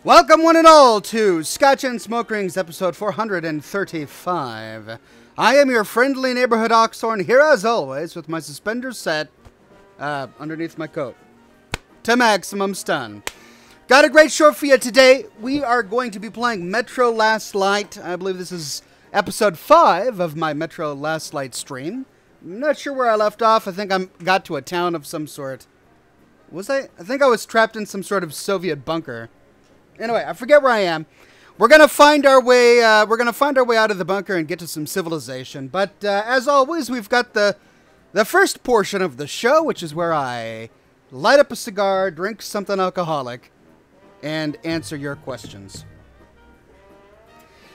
Welcome one and all to Scotch and Smoke Rings episode 435. I am your friendly neighborhood Oxhorn here as always with my suspenders set underneath my coat to maximum stun. Got a great show for you today. We are going to be playing Metro Last Light. I believe this is episode 5 of my Metro Last Light stream. I'm not sure where I left off. I think I got to a town of some sort. Was I? I think I was trapped in some sort of Soviet bunker. Anyway, I forget where I am. We're gonna find our way. We're gonna find our way out of the bunker and get to some civilization. But as always, we've got the first portion of the show, which is where I light up a cigar, drink something alcoholic, and answer your questions.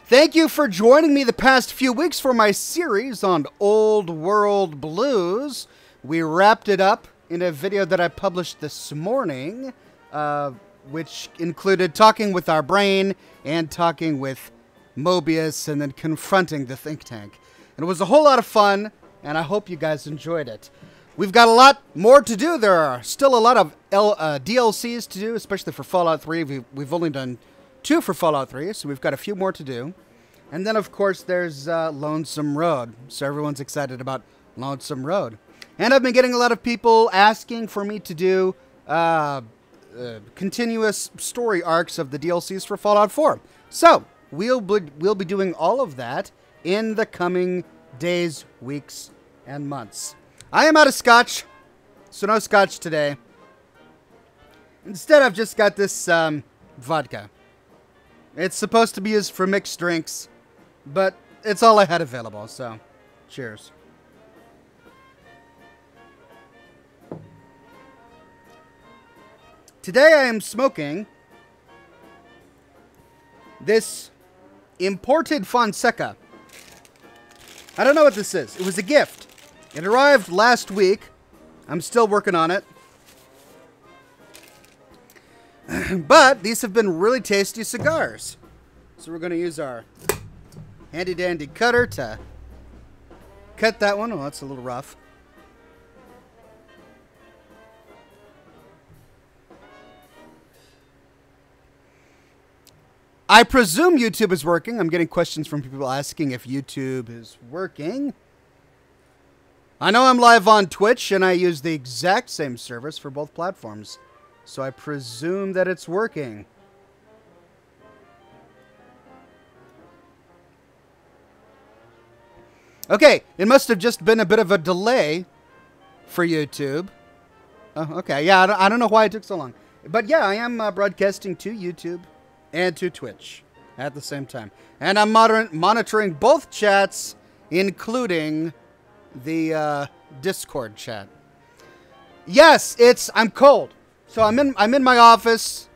Thank you for joining me the past few weeks for my series on Old World Blues. We wrapped it up in a video that I published this morning. Which included talking with our brain and talking with Mobius and then confronting the think tank. And it was a whole lot of fun, and I hope you guys enjoyed it. We've got a lot more to do. There are still a lot of DLCs to do, especially for Fallout 3. We've only done 2 for Fallout 3, so we've got a few more to do. And then, of course, there's Lonesome Road. So everyone's excited about Lonesome Road. And I've been getting a lot of people asking for me to do continuous story arcs of the DLCs for Fallout 4. So, we'll be doing all of that in the coming days, weeks, and months. I am out of Scotch, so no Scotch today. Instead, I've just got this vodka. It's supposed to be used for mixed drinks, but it's all I had available, so cheers. Today I am smoking this imported Fonseca. I don't know what this is. It was a gift. It arrived last week. I'm still working on it. But these have been really tasty cigars. So we're going to use our handy dandy cutter to cut that one. Oh, that's a little rough. I presume YouTube is working. I'm getting questions from people asking if YouTube is working. I know I'm live on Twitch, and I use the exact same service for both platforms. So I presume that it's working. Okay, it must have just been a bit of a delay for YouTube. Oh, okay, yeah, I don't know why it took so long. But yeah, I am broadcasting to YouTube and to Twitch at the same time. And I'm monitoring both chats, including the Discord chat. Yes, I'm cold. So I'm in my office,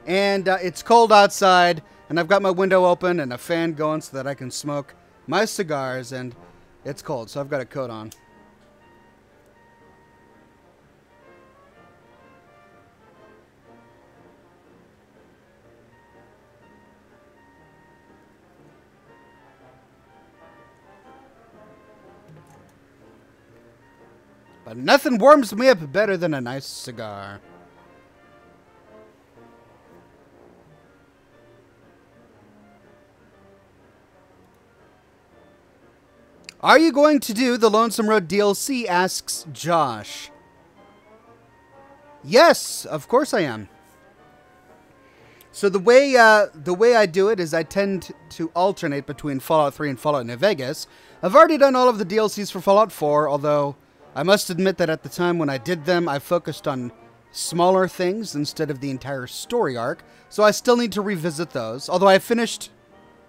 and it's cold outside, and I've got my window open and a fan going so that I can smoke my cigars, and it's cold, so I've got a coat on. But nothing warms me up better than a nice cigar. Are you going to do the Lonesome Road DLC? Asks Josh. Yes, of course I am. So the way I do it is I tend to alternate between Fallout 3 and Fallout New Vegas. I've already done all of the DLCs for Fallout 4, although I must admit that at the time when I did them, I focused on smaller things instead of the entire story arc, so I still need to revisit those, although I finished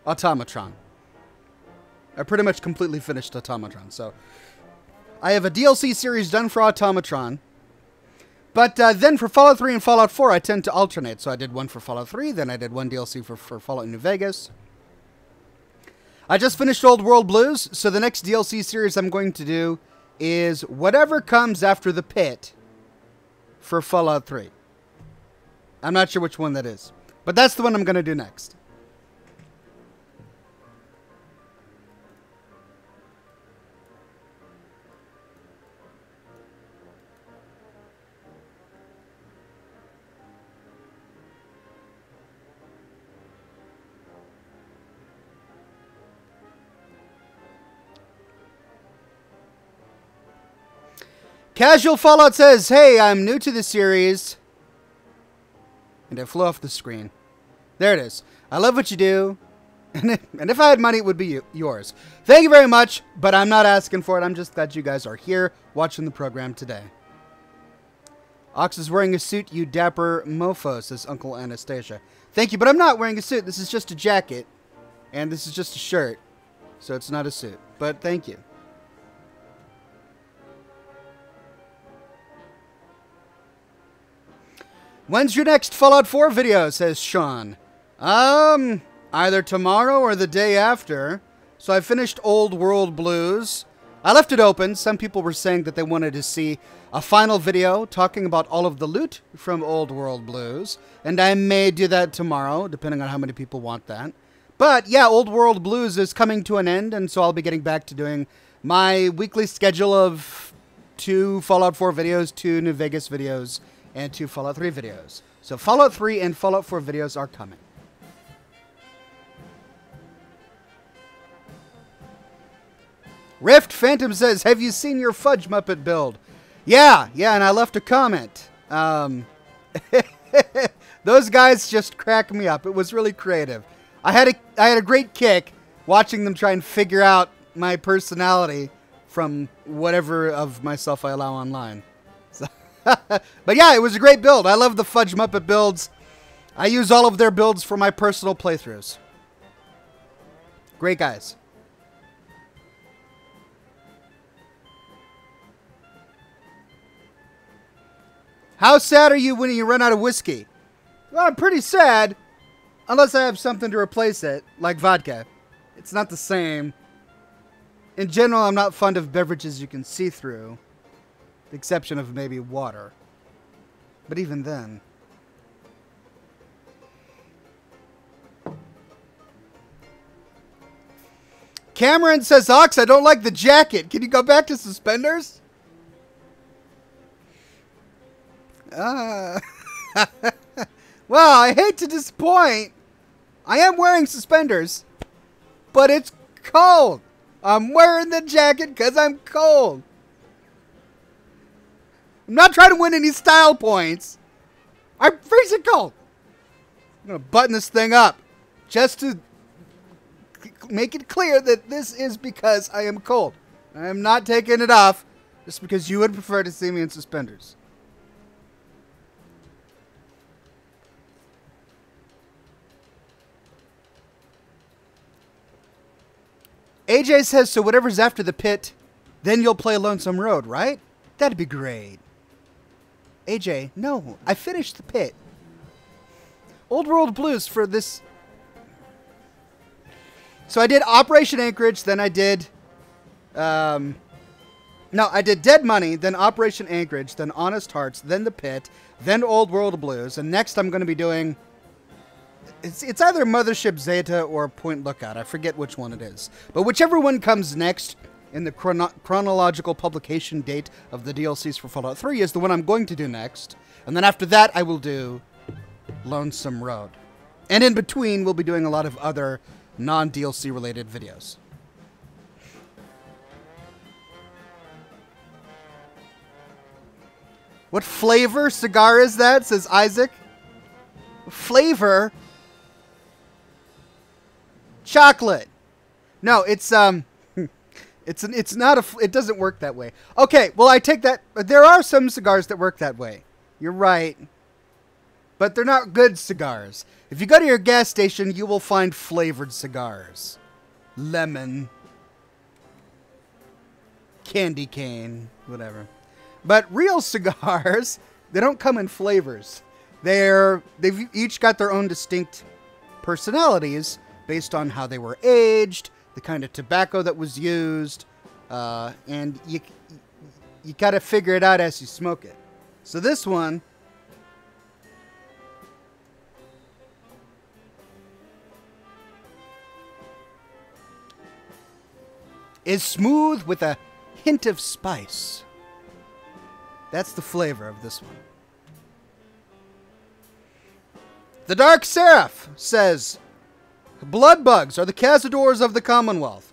Automatron. I pretty much completely finished Automatron, so I have a DLC series done for Automatron, but then for Fallout 3 and Fallout 4, I tend to alternate, so I did one for Fallout 3, then I did one DLC for Fallout New Vegas. I just finished Old World Blues, so the next DLC series I'm going to do is whatever comes after the pit for Fallout 3. I'm not sure which one that is, but that's the one I'm going to do next. Casual Fallout says, hey, I'm new to the series. And it flew off the screen. There it is. I love what you do. And if I had money, it would be yours. Thank you very much, but I'm not asking for it. I'm just glad you guys are here watching the program today. Ox is wearing a suit, you dapper mofo, says Uncle Anastasia. Thank you, but I'm not wearing a suit. This is just a jacket. And this is just a shirt. So it's not a suit. But thank you. When's your next Fallout 4 video, says Sean. Either tomorrow or the day after. So I finished Old World Blues. I left it open. Some people were saying that they wanted to see a final video talking about all of the loot from Old World Blues. And I may do that tomorrow, depending on how many people want that. But yeah, Old World Blues is coming to an end, and so I'll be getting back to doing my weekly schedule of 2 Fallout 4 videos, 2 New Vegas videos, and 2 Fallout 3 videos. So Fallout 3 and Fallout 4 videos are coming. Rift Phantom says, have you seen your Fudge Muppet build? Yeah, and I left a comment. Those guys just crack me up. It was really creative. I had a great kick watching them try and figure out my personality from whatever of myself I allow online. So but yeah, it was a great build. I love the Fudge Muppet builds. I use all of their builds for my personal playthroughs. Great guys. How sad are you when you run out of whiskey? Well, I'm pretty sad. Unless I have something to replace it, like vodka. It's not the same. In general, I'm not fond of beverages you can see through. With the exception of maybe water. But even then. Cameron says, Ox, I don't like the jacket. Can you go back to suspenders? Well, I hate to disappoint. I am wearing suspenders, but it's cold. I'm wearing the jacket because I'm cold. I'm not trying to win any style points. I'm freezing cold. I'm going to button this thing up just to make it clear that this is because I am cold. I am not taking it off just because you would prefer to see me in suspenders. AJ says, so whatever's after the pit, then you'll play Lonesome Road, right? That'd be great. AJ, no, I finished the pit. Old World Blues for this. So I did Operation Anchorage, then I did, I did Dead Money, then Operation Anchorage, then Honest Hearts, then the pit, then Old World Blues, and next I'm going to be doing, it's either Mothership Zeta or Point Lookout. I forget which one it is. But whichever one comes next in the chronological publication date of the DLCs for Fallout 3 is the one I'm going to do next. And then after that, I will do Lonesome Road. And in between, we'll be doing a lot of other non-DLC related videos. What flavor cigar is that? Says Isaac. Flavor? Chocolate. No, it's not it doesn't work that way. Okay, well I take that. There are some cigars that work that way. You're right. But they're not good cigars. If you go to your gas station, you will find flavored cigars. Lemon. Candy cane. Whatever. But real cigars, they don't come in flavors. They've each got their own distinct personalities based on how they were aged, the kind of tobacco that was used, and you gotta figure it out as you smoke it. So this one is smooth with a hint of spice. That's the flavor of this one. The Dark Seraph says, blood bugs are the cazadors of the Commonwealth.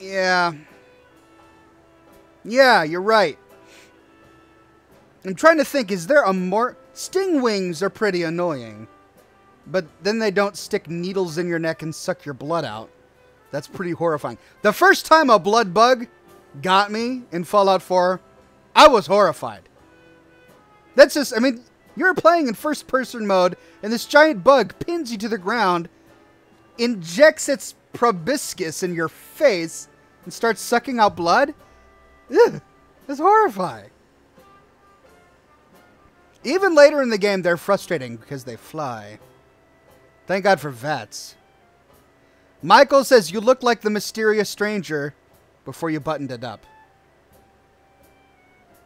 Yeah. Yeah, you're right. I'm trying to think, is there a more... Stingwings are pretty annoying. But then they don't stick needles in your neck and suck your blood out. That's pretty horrifying. The first time a blood bug got me in Fallout 4, I was horrified. That's just, I mean, you're playing in first-person mode, and this giant bug pins you to the ground, injects its proboscis in your face, and starts sucking out blood? Ugh, that's horrifying. Even later in the game, they're frustrating because they fly. Thank God for vets. Michael says, you look like the mysterious stranger before you buttoned it up.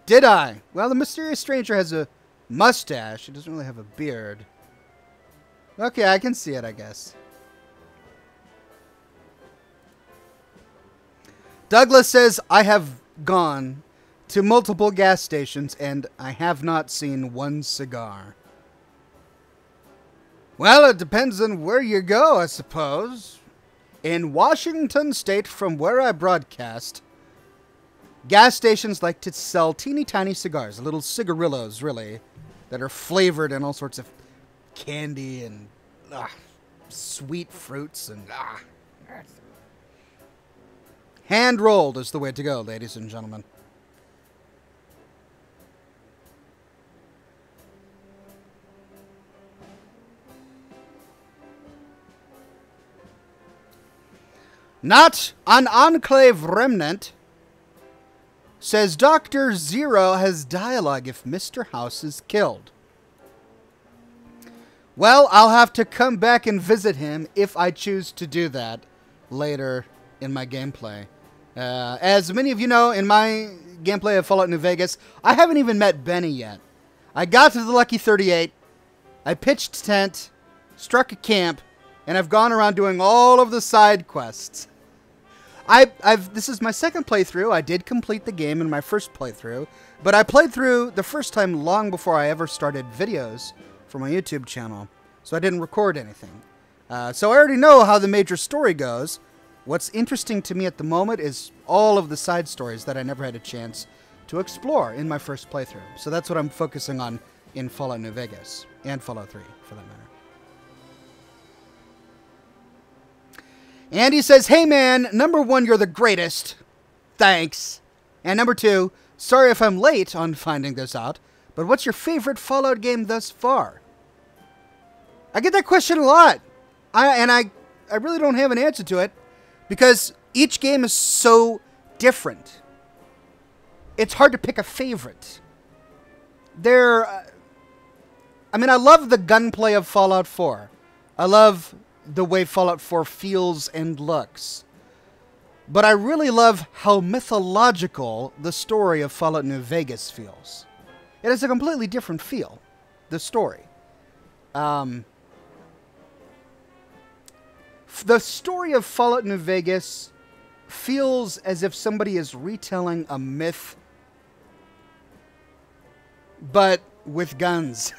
Did I? Well, the mysterious stranger has a mustache. He doesn't really have a beard. Okay, I can see it, I guess. Douglas says, I have gone to multiple gas stations and I have not seen one cigar. Well, it depends on where you go, I suppose. In Washington State, from where I broadcast, gas stations like to sell teeny tiny cigars, little cigarillos, really, that are flavored in all sorts of candy and sweet fruits and hand-rolled is the way to go, ladies and gentlemen. Not an Enclave Remnant says Dr. Zero has dialogue if Mr. House is killed. Well, I'll have to come back and visit him if I choose to do that later in my gameplay. As many of you know, in my gameplay of Fallout New Vegas, I haven't even met Benny yet. I got to the Lucky 38, I pitched tent, struck a camp, and I've gone around doing all of the side quests. This is my second playthrough. I did complete the game in my first playthrough, but I played through the first time long before I ever started videos for my YouTube channel, so I didn't record anything. So I already know how the major story goes. What's interesting to me at the moment is all of the side stories that I never had a chance to explore in my first playthrough. So that's what I'm focusing on in Fallout New Vegas, and Fallout 3, for that matter. Andy says, hey man, number 1, you're the greatest. Thanks. And number 2, sorry if I'm late on finding this out, but what's your favorite Fallout game thus far? I get that question a lot. I really don't have an answer to it, because each game is so different. It's hard to pick a favorite. I love the gunplay of Fallout 4. I love the way Fallout 4 feels and looks. But I really love how mythological the story of Fallout New Vegas feels. It has a completely different feel, the story. The story of Fallout New Vegas feels as if somebody is retelling a myth, but with guns.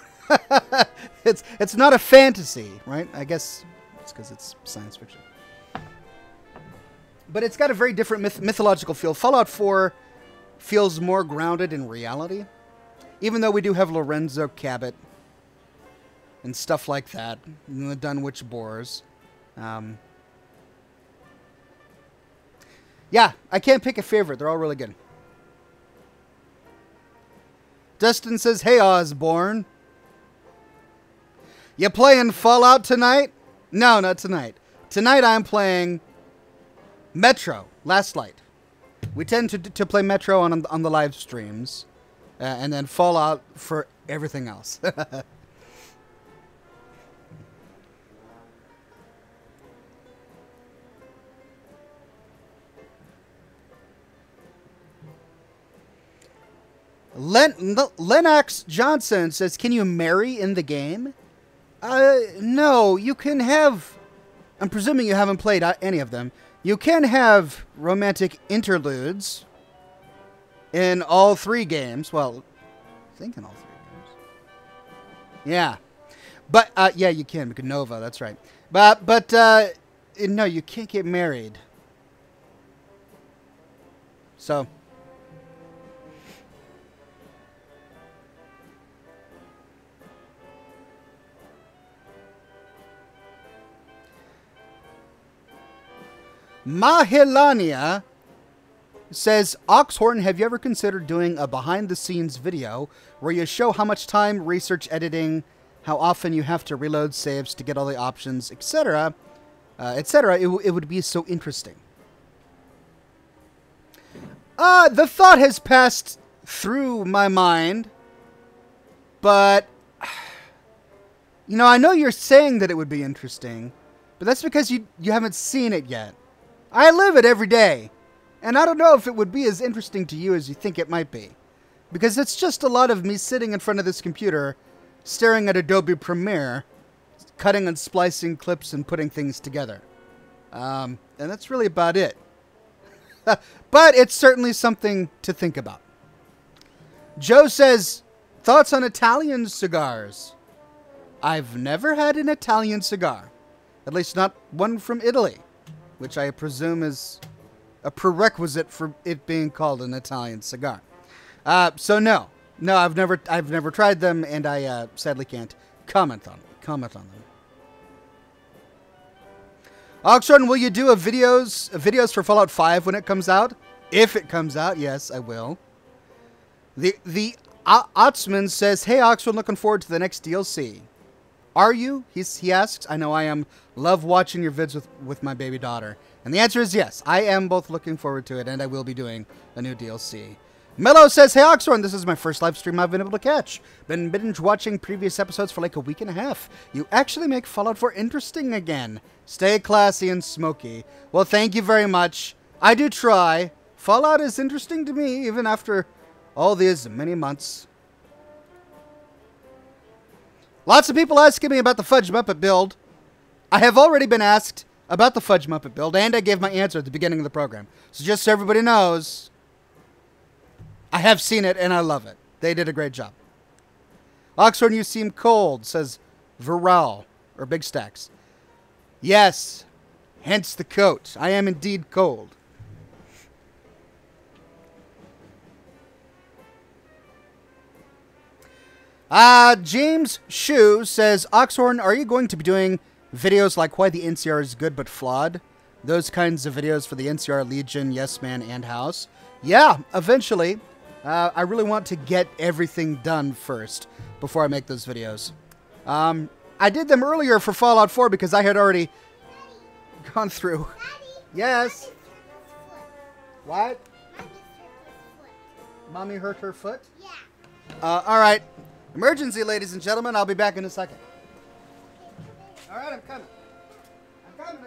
It's not a fantasy, right? I guess it's because it's science fiction. But it's got a very different mythological feel. Fallout 4 feels more grounded in reality, even though we do have Lorenzo Cabot and stuff like that, and the Dunwich Boars. Yeah, I can't pick a favorite. They're all really good. Dustin says, hey, Osborne. You playing Fallout tonight? No, not tonight. Tonight I'm playing Metro, Last Light. We tend to play Metro on the live streams, and then Fallout for everything else. Lennox Johnson says, can you marry in the game? No, you can have... I'm presuming you haven't played any of them. You can have romantic interludes in all 3 games. Well, I think in all 3 games. Yeah. But, yeah, you can. Because Nova, that's right. But no, you can't get married. So, Mahilania says, Oxhorn, have you ever considered doing a behind-the-scenes video where you show how much time, research, editing, how often you have to reload saves to get all the options, etc., etc.? It would be so interesting. The thought has passed through my mind, but, you know, I know you're saying that it would be interesting, but that's because you haven't seen it yet. I live it every day. And I don't know if it would be as interesting to you as you think it might be. Because it's just a lot of me sitting in front of this computer, staring at Adobe Premiere, cutting and splicing clips and putting things together. And that's really about it. But it's certainly something to think about. Joe says, thoughts on Italian cigars? I've never had an Italian cigar. At least not one from Italy, which I presume is a prerequisite for it being called an Italian cigar. So no, I've never tried them, and I sadly can't comment on them. Oxhorn, will you do videos for Fallout 5 when it comes out? If it comes out, yes, I will. The Otsman says, hey Oxhorn, looking forward to the next DLC. Are you? He asks. I know I am. Love watching your vids with my baby daughter. And the answer is yes. I am both looking forward to it, and I will be doing a new DLC. Mello says, hey Oxhorn, this is my first live stream I've been able to catch. Been binge watching previous episodes for like a week and a half. You actually make Fallout 4 interesting again. Stay classy and smoky. Well, thank you very much. I do try. Fallout is interesting to me, even after all these many months. Lots of people asking me about the Fudge Muppet build. I have already been asked about the Fudge Muppet build, and I gave my answer at the beginning of the program. So just so everybody knows, I have seen it, and I love it. They did a great job. Oxhorn, you seem cold, says Viral, or Big Stacks. Yes, hence the coat. I am indeed cold. James Shu says, Oxhorn, are you going to be doing videos like why the NCR is good but flawed? Those kinds of videos for the NCR Legion, Yes Man, and House? Yeah, eventually. I really want to get everything done first before I make those videos. I did them earlier for Fallout 4 because I had already gone through. Yes? What? Mommy hurt her foot? Yeah. All right. Emergency, ladies and gentlemen. I'll be back in a second. All right, I'm coming. I'm coming.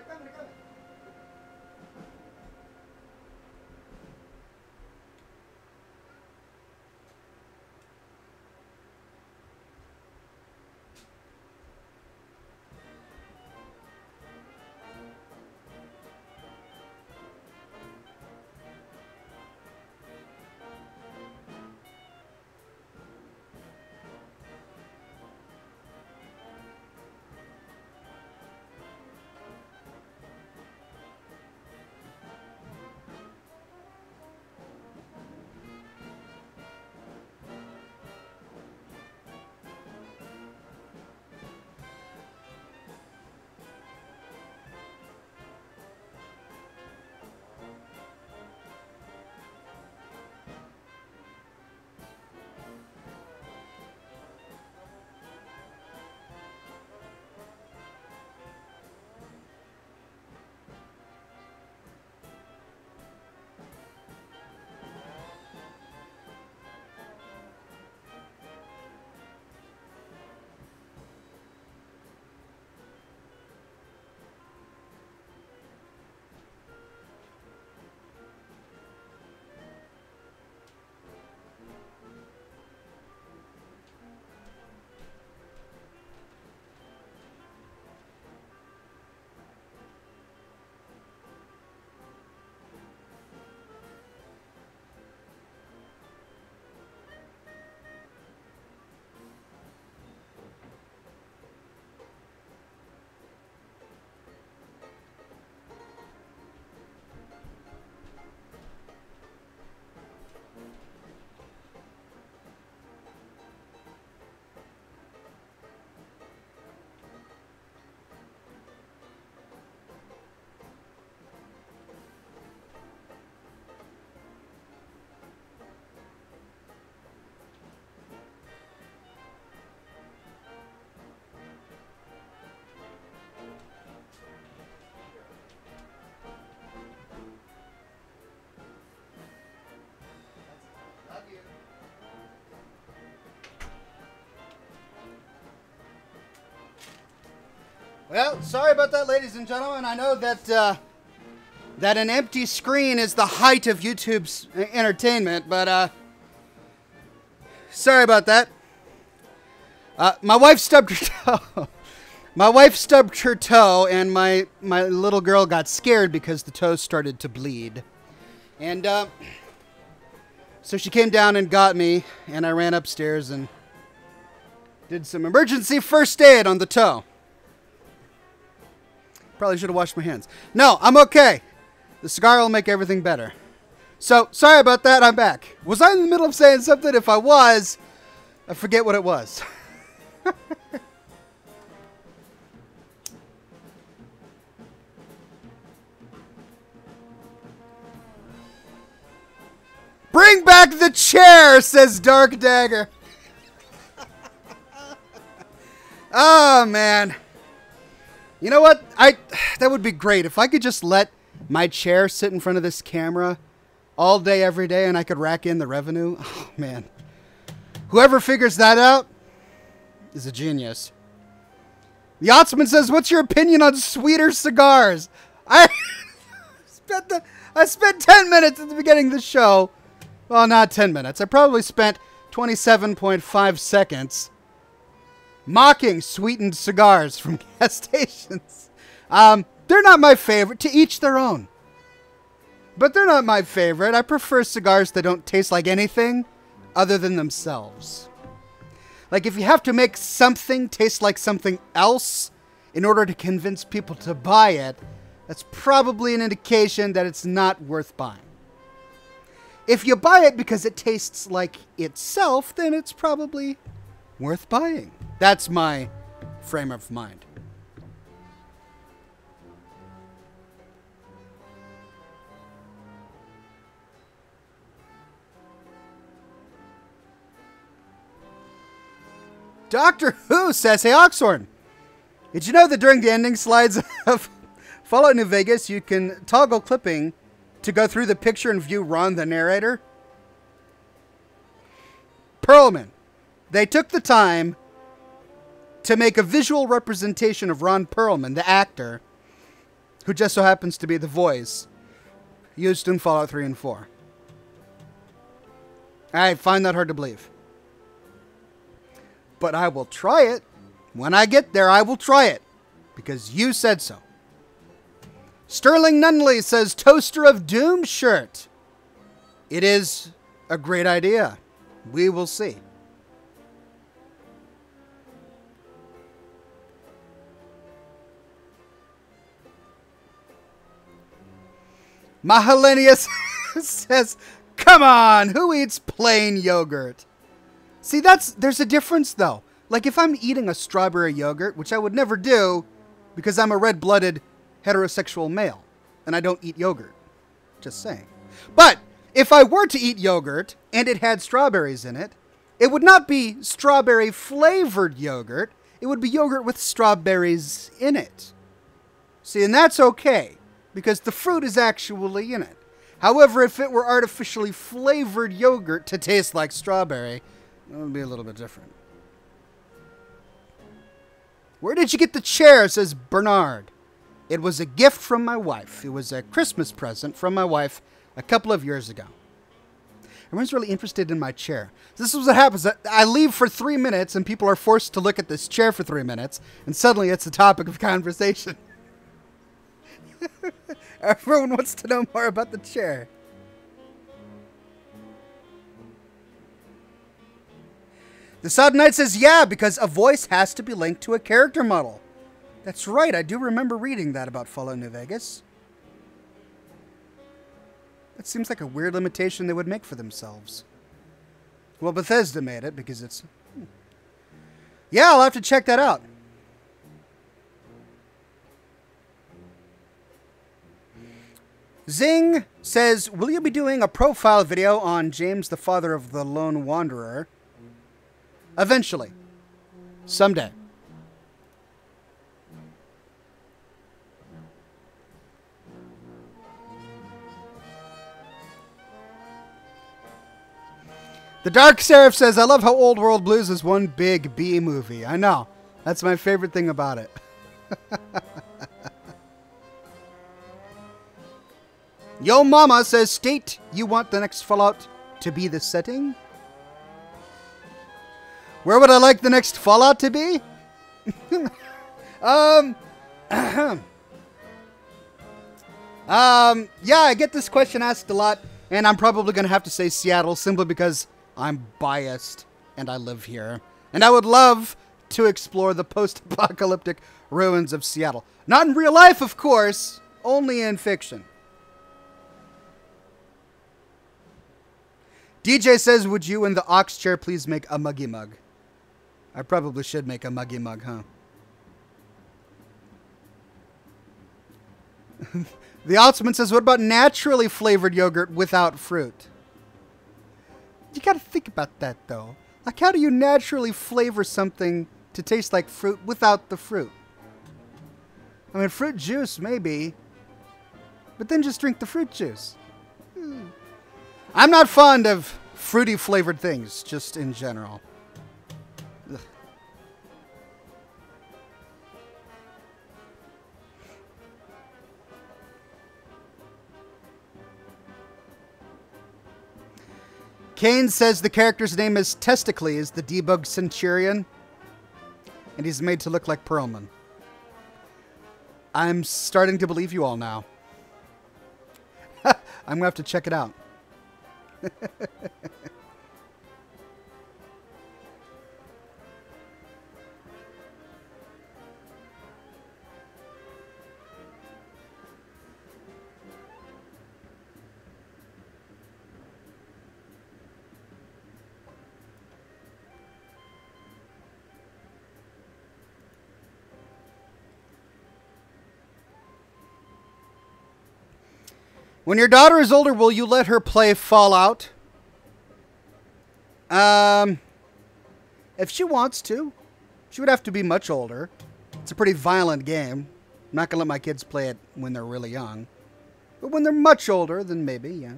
Well, sorry about that, ladies and gentlemen. I know that that an empty screen is the height of YouTube's entertainment, but sorry about that. My wife stubbed her toe. My wife stubbed her toe, and my little girl got scared because the toe started to bleed. And so she came down and got me, and I ran upstairs and did some emergency first aid on the toe. Probably should have washed my hands. No, I'm okay. The cigar will make everything better. So, sorry about that, I'm back. Was I in the middle of saying something? If I was, I forget what it was. Bring back the chair, says Dark Dagger. Oh, man. You know what? That would be great. If I could just let my chair sit in front of this camera all day, every day, and I could rack in the revenue. Oh, man. Whoever figures that out is a genius. The Yachtsman says, what's your opinion on sweeter cigars? I spent 10 minutes at the beginning of the show. Well, not 10 minutes. I probably spent 27.5 seconds mocking sweetened cigars from gas stations. They're not my favorite. To each their own. But they're not my favorite. I prefer cigars that don't taste like anything other than themselves. Like, if you have to make something taste like something else in order to convince people to buy it, that's probably an indication that it's not worth buying. If you buy it because it tastes like itself, then it's probably worth buying. That's my frame of mind. Doctor Who says, hey, Oxhorn, did you know that during the ending slides of Fallout New Vegas, you can toggle clipping to go through the picture and view Ron, the narrator? Perlman. They took the time to make a visual representation of Ron Perlman, the actor, who just so happens to be the voice used in Fallout 3 and 4. I find that hard to believe. But I will try it. When I get there, I will try it. Because you said so. Sterling Nunley says, Toaster of Doom shirt. It is a great idea. We will see. Mahalenius says, come on, who eats plain yogurt? See, there's a difference, though. Like, if I'm eating a strawberry yogurt, which I would never do because I'm a red-blooded heterosexual male, and I don't eat yogurt. Just saying. But if I were to eat yogurt and it had strawberries in it, it would not be strawberry-flavored yogurt. It would be yogurt with strawberries in it. See, and that's okay, because the fruit is actually in it. However, if it were artificially flavored yogurt to taste like strawberry, it would be a little bit different. Where did you get the chair, says Bernard. It was a gift from my wife. It was a Christmas present from my wife a couple of years ago. Everyone's really interested in my chair. This is what happens. I leave for 3 minutes and people are forced to look at this chair for 3 minutes, and suddenly it's a topic of conversation. Everyone wants to know more about the chair. The Sod Knight says, yeah, because a voice has to be linked to a character model. That's right, I do remember reading that about Fallout New Vegas. That seems like a weird limitation they would make for themselves. Well, Bethesda made it because it's... Yeah, I'll have to check that out. Zing says, will you be doing a profile video on James, the father of the lone wanderer? Eventually. Someday. The Dark Seraph says, I love how Old World Blues is one big B movie. I know. That's my favorite thing about it. Yo Mama says, state you want the next Fallout to be the setting? Where would I like the next Fallout to be? Yeah, I get this question asked a lot, and I'm probably going to have to say Seattle simply because I'm biased and I live here. And I would love to explore the post-apocalyptic ruins of Seattle. Not in real life, of course, only in fiction. DJ says, would you in the Ox chair please make a muggy mug? I probably should make a muggy mug, huh? The Otsman says, what about naturally flavored yogurt without fruit? You gotta think about that, though. Like, how do you naturally flavor something to taste like fruit without the fruit? I mean, fruit juice, maybe. But then just drink the fruit juice. I'm not fond of fruity flavored things, just in general. Ugh. Kane says the character's name is Testicles, the debug centurion, and he's made to look like Perlman. I'm starting to believe you all now. I'm gonna have to check it out. When your daughter is older, will you let her play Fallout? If she wants to. She would have to be much older. It's a pretty violent game. I'm not going to let my kids play it when they're really young. But when they're much older, then maybe, yeah.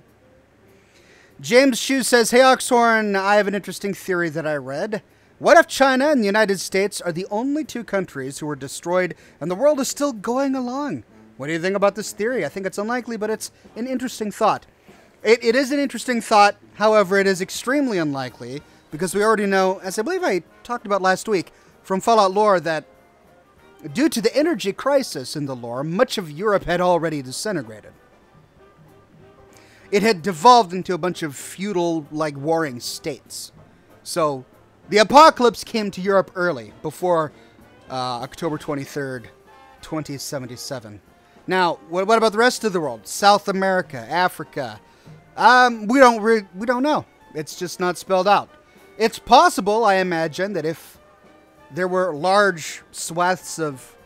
James Shue says, hey, Oxhorn, I have an interesting theory that I read. What if China and the United States are the only two countries who were destroyed and the world is still going along? What do you think about this theory? I think it's unlikely, but it's an interesting thought. It is an interesting thought. However, it is extremely unlikely because we already know, as I believe I talked about last week, from Fallout lore that due to the energy crisis in the lore, much of Europe had already disintegrated. It had devolved into a bunch of feudal, like, warring states. So, the apocalypse came to Europe early, before October 23rd, 2077. Now, what about the rest of the world? South America, Africa. We don't know. It's just not spelled out. It's possible, I imagine, that if there were large swaths of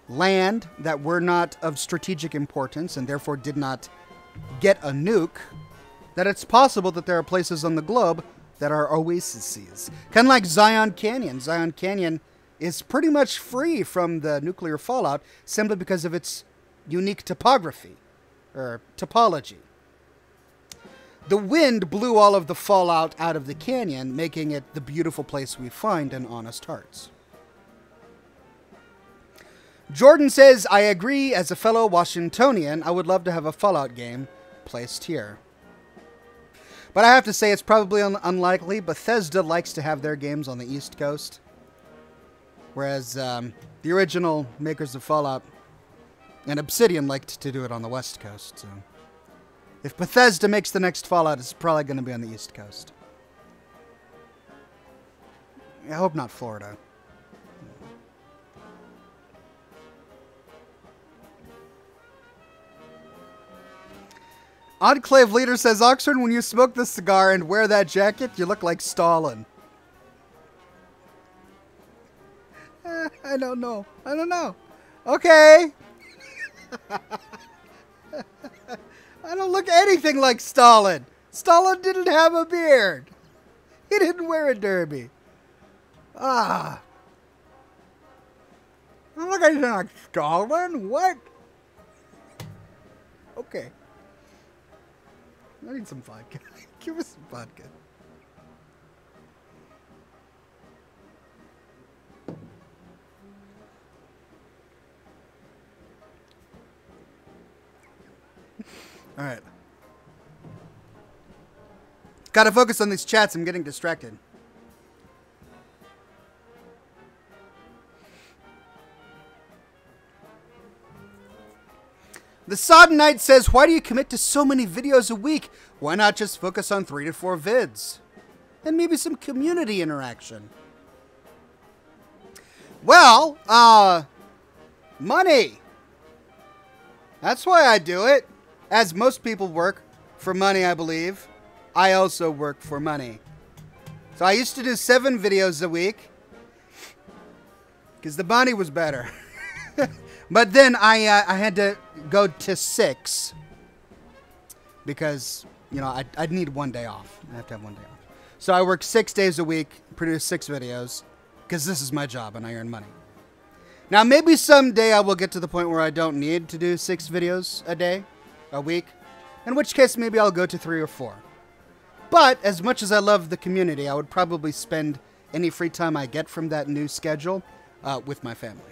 land that were not of strategic importance and therefore did not get a nuke, that it's possible that there are places on the globe that are oases. Kind of like Zion Canyon. Zion Canyon is pretty much free from the nuclear fallout simply because of its unique topography, or topology. The wind blew all of the fallout out of the canyon, making it the beautiful place we find in Honest Hearts. Jordan says, I agree, as a fellow Washingtonian, I would love to have a Fallout game placed here. But I have to say it's probably unlikely. Bethesda likes to have their games on the East Coast, whereas the original makers of Fallout and Obsidian liked to do it on the West Coast. So if Bethesda makes the next Fallout, it's probably going to be on the East Coast. I hope not Florida. Enclave leader says, Oxford, when you smoke the cigar and wear that jacket, you look like Stalin. I don't know. I don't know. Okay. I don't look anything like Stalin. Stalin didn't have a beard. He didn't wear a derby. I don't look anything like Stalin. What? Okay. I need some vodka. Give us some vodka. Gotta focus on these chats. I'm getting distracted. The Sodden Knight says, why do you commit to so many videos a week? Why not just focus on 3 to 4 vids? And maybe some community interaction. Well, money. That's why I do it. As most people work for money, I believe. I also work for money. So I used to do 7 videos a week. Because the money was better. But then I had to go to 6 because, you know, I'd need 1 day off. I have to have 1 day off. So I work 6 days a week, produce 6 videos because this is my job and I earn money. Now, maybe someday I will get to the point where I don't need to do 6 videos a week, in which case maybe I'll go to 3 or 4. But as much as I love the community, I would probably spend any free time I get from that new schedule with my family.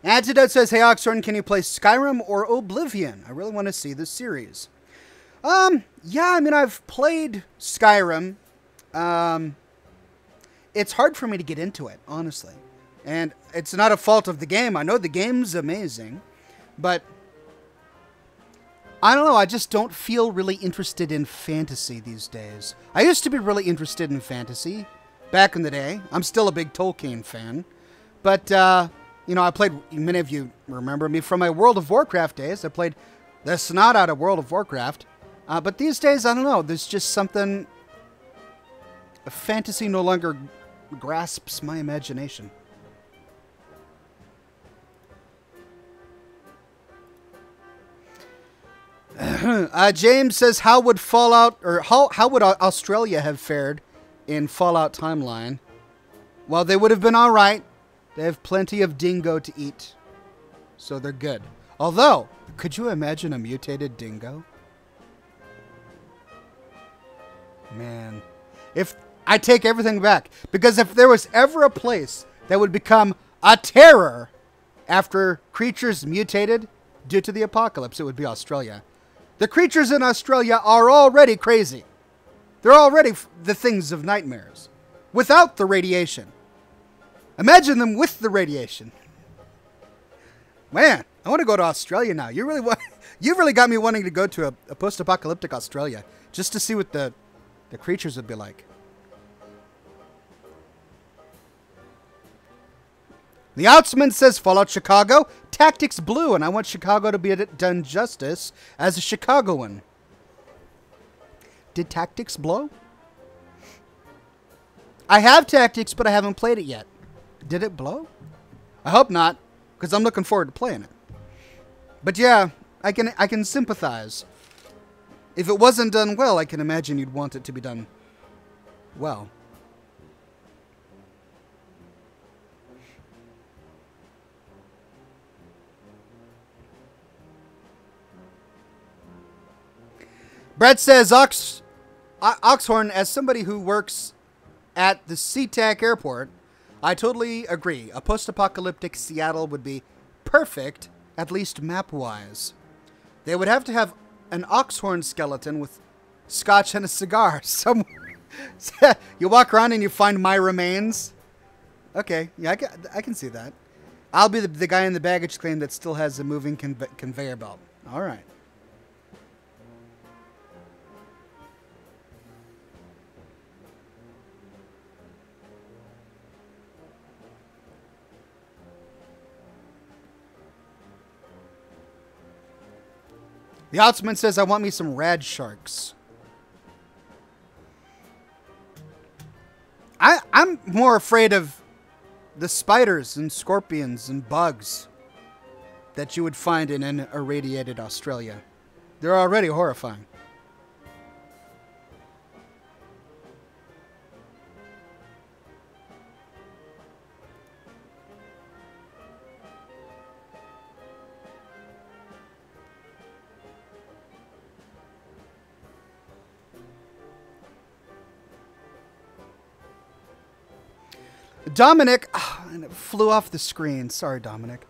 Antidote says, hey Oxhorn, can you play Skyrim or Oblivion? I really want to see this series. Yeah, I mean, I've played Skyrim. It's hard for me to get into it, honestly. And it's not a fault of the game. I know the game's amazing, but I don't know, I just don't feel really interested in fantasy these days. I used to be really interested in fantasy back in the day. I'm still a big Tolkien fan, but, you know, I played, many of you remember me from my World of Warcraft days. I played the snot out of World of Warcraft. But these days, I don't know, there's just something, fantasy no longer grasps my imagination. James says, how would Fallout, or how would Australia have fared in Fallout timeline? Well, they would have been all right. They have plenty of dingo to eat, so they're good. Although, could you imagine a mutated dingo? Man, if I take everything back, because if there was ever a place that would become a terror after creatures mutated due to the apocalypse, it would be Australia. The creatures in Australia are already crazy. They're already the things of nightmares without the radiation. Imagine them with the radiation. Man, I want to go to Australia now. You really got me wanting to go to a post-apocalyptic Australia just to see what the creatures would be like. The Outsman says, Fallout Chicago, Tactics Blue, and I want Chicago to be done justice as a Chicagoan. Did Tactics blow? I have Tactics, but I haven't played it yet. Did it blow? I hope not, because I'm looking forward to playing it. But yeah, I can sympathize. If it wasn't done well, I can imagine you'd want it to be done well. Brett says, Oxhorn, as somebody who works at the SeaTac airport, I totally agree. A post-apocalyptic Seattle would be perfect, at least map-wise. They would have to have an Oxhorn skeleton with Scotch and a cigar somewhere. You walk around and you find my remains. Okay, yeah, I can see that. I'll be the guy in the baggage claim that still has a moving conveyor belt. All right. The Outsman says, I want me some rad sharks. I'm more afraid of the spiders and scorpions and bugs that you would find in an irradiated Australia. They're already horrifying. Dominic, and it flew off the screen. Sorry, Dominic.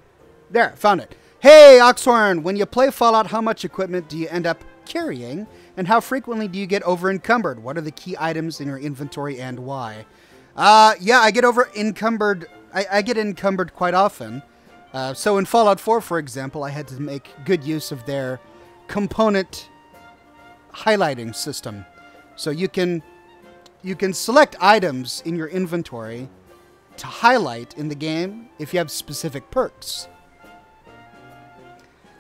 There, found it. Hey, Oxhorn, when you play Fallout, how much equipment do you end up carrying, and how frequently do you get over-encumbered? What are the key items in your inventory and why? Yeah, I get over-encumbered. I get encumbered quite often. So in Fallout 4, for example, I had to make good use of their component highlighting system. So you can select items in your inventory to highlight in the game if you have specific perks.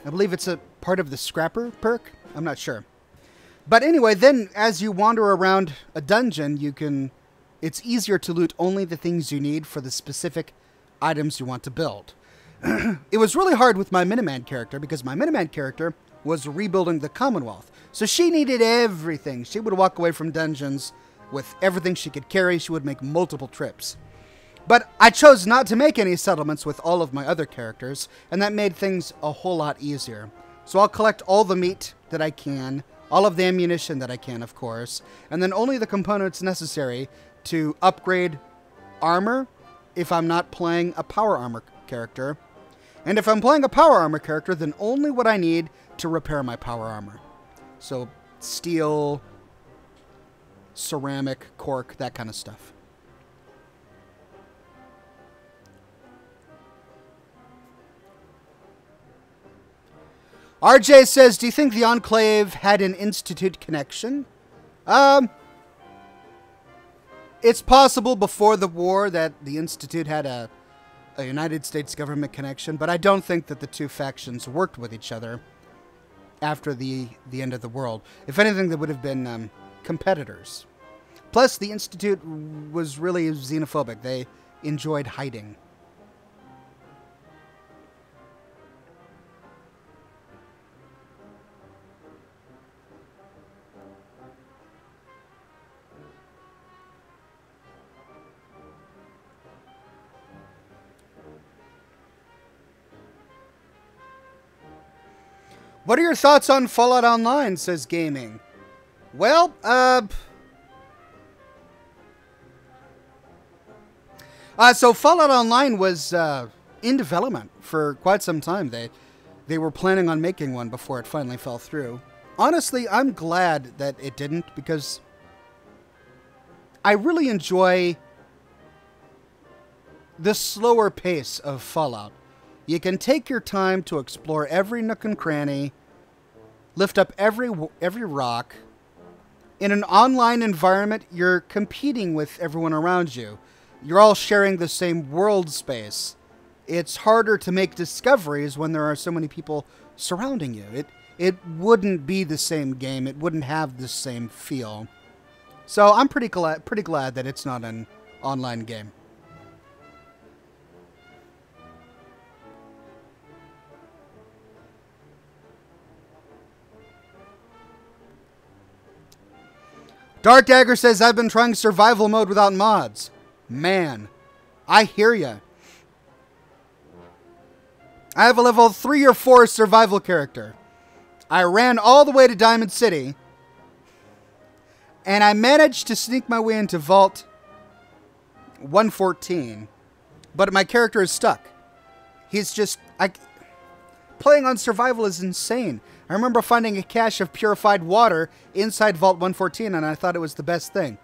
I believe it's a part of the Scrapper perk. I'm not sure. But anyway, then as you wander around a dungeon, it's easier to loot only the things you need for the specific items you want to build. It was really hard with my Miniman character because my Miniman character was rebuilding the Commonwealth. So she needed everything. She would walk away from dungeons with everything she could carry. She would make multiple trips. But I chose not to make any settlements with all of my other characters, and that made things a whole lot easier. So I'll collect all the meat that I can, all of the ammunition that I can, of course, and then only the components necessary to upgrade armor if I'm not playing a power armor character. And if I'm playing a power armor character, then only what I need to repair my power armor. So steel, ceramic, cork, that kind of stuff. RJ says, do you think the Enclave had an Institute connection? It's possible before the war that the Institute had a United States government connection, but I don't think that the two factions worked with each other after the end of the world. If anything, they would have been competitors. Plus, the Institute was really xenophobic. They enjoyed hiding. What are your thoughts on Fallout Online, says Gaming? Well, so Fallout Online was in development for quite some time. They were planning on making one before it finally fell through. Honestly, I'm glad that it didn't, because I really enjoy the slower pace of Fallout. You can take your time to explore every nook and cranny, lift up every rock. In an online environment, you're competing with everyone around you. You're all sharing the same world space. It's harder to make discoveries when there are so many people surrounding you. It wouldn't be the same game. It wouldn't have the same feel. So I'm pretty glad that it's not an online game. Dark Dagger says, I've been trying survival mode without mods. Man, I hear ya. I have a level 3 or 4 survival character. I ran all the way to Diamond City, and I managed to sneak my way into Vault 114, but my character is stuck. He's just... Playing on survival is insane. I remember finding a cache of purified water inside Vault 114, and I thought it was the best thing.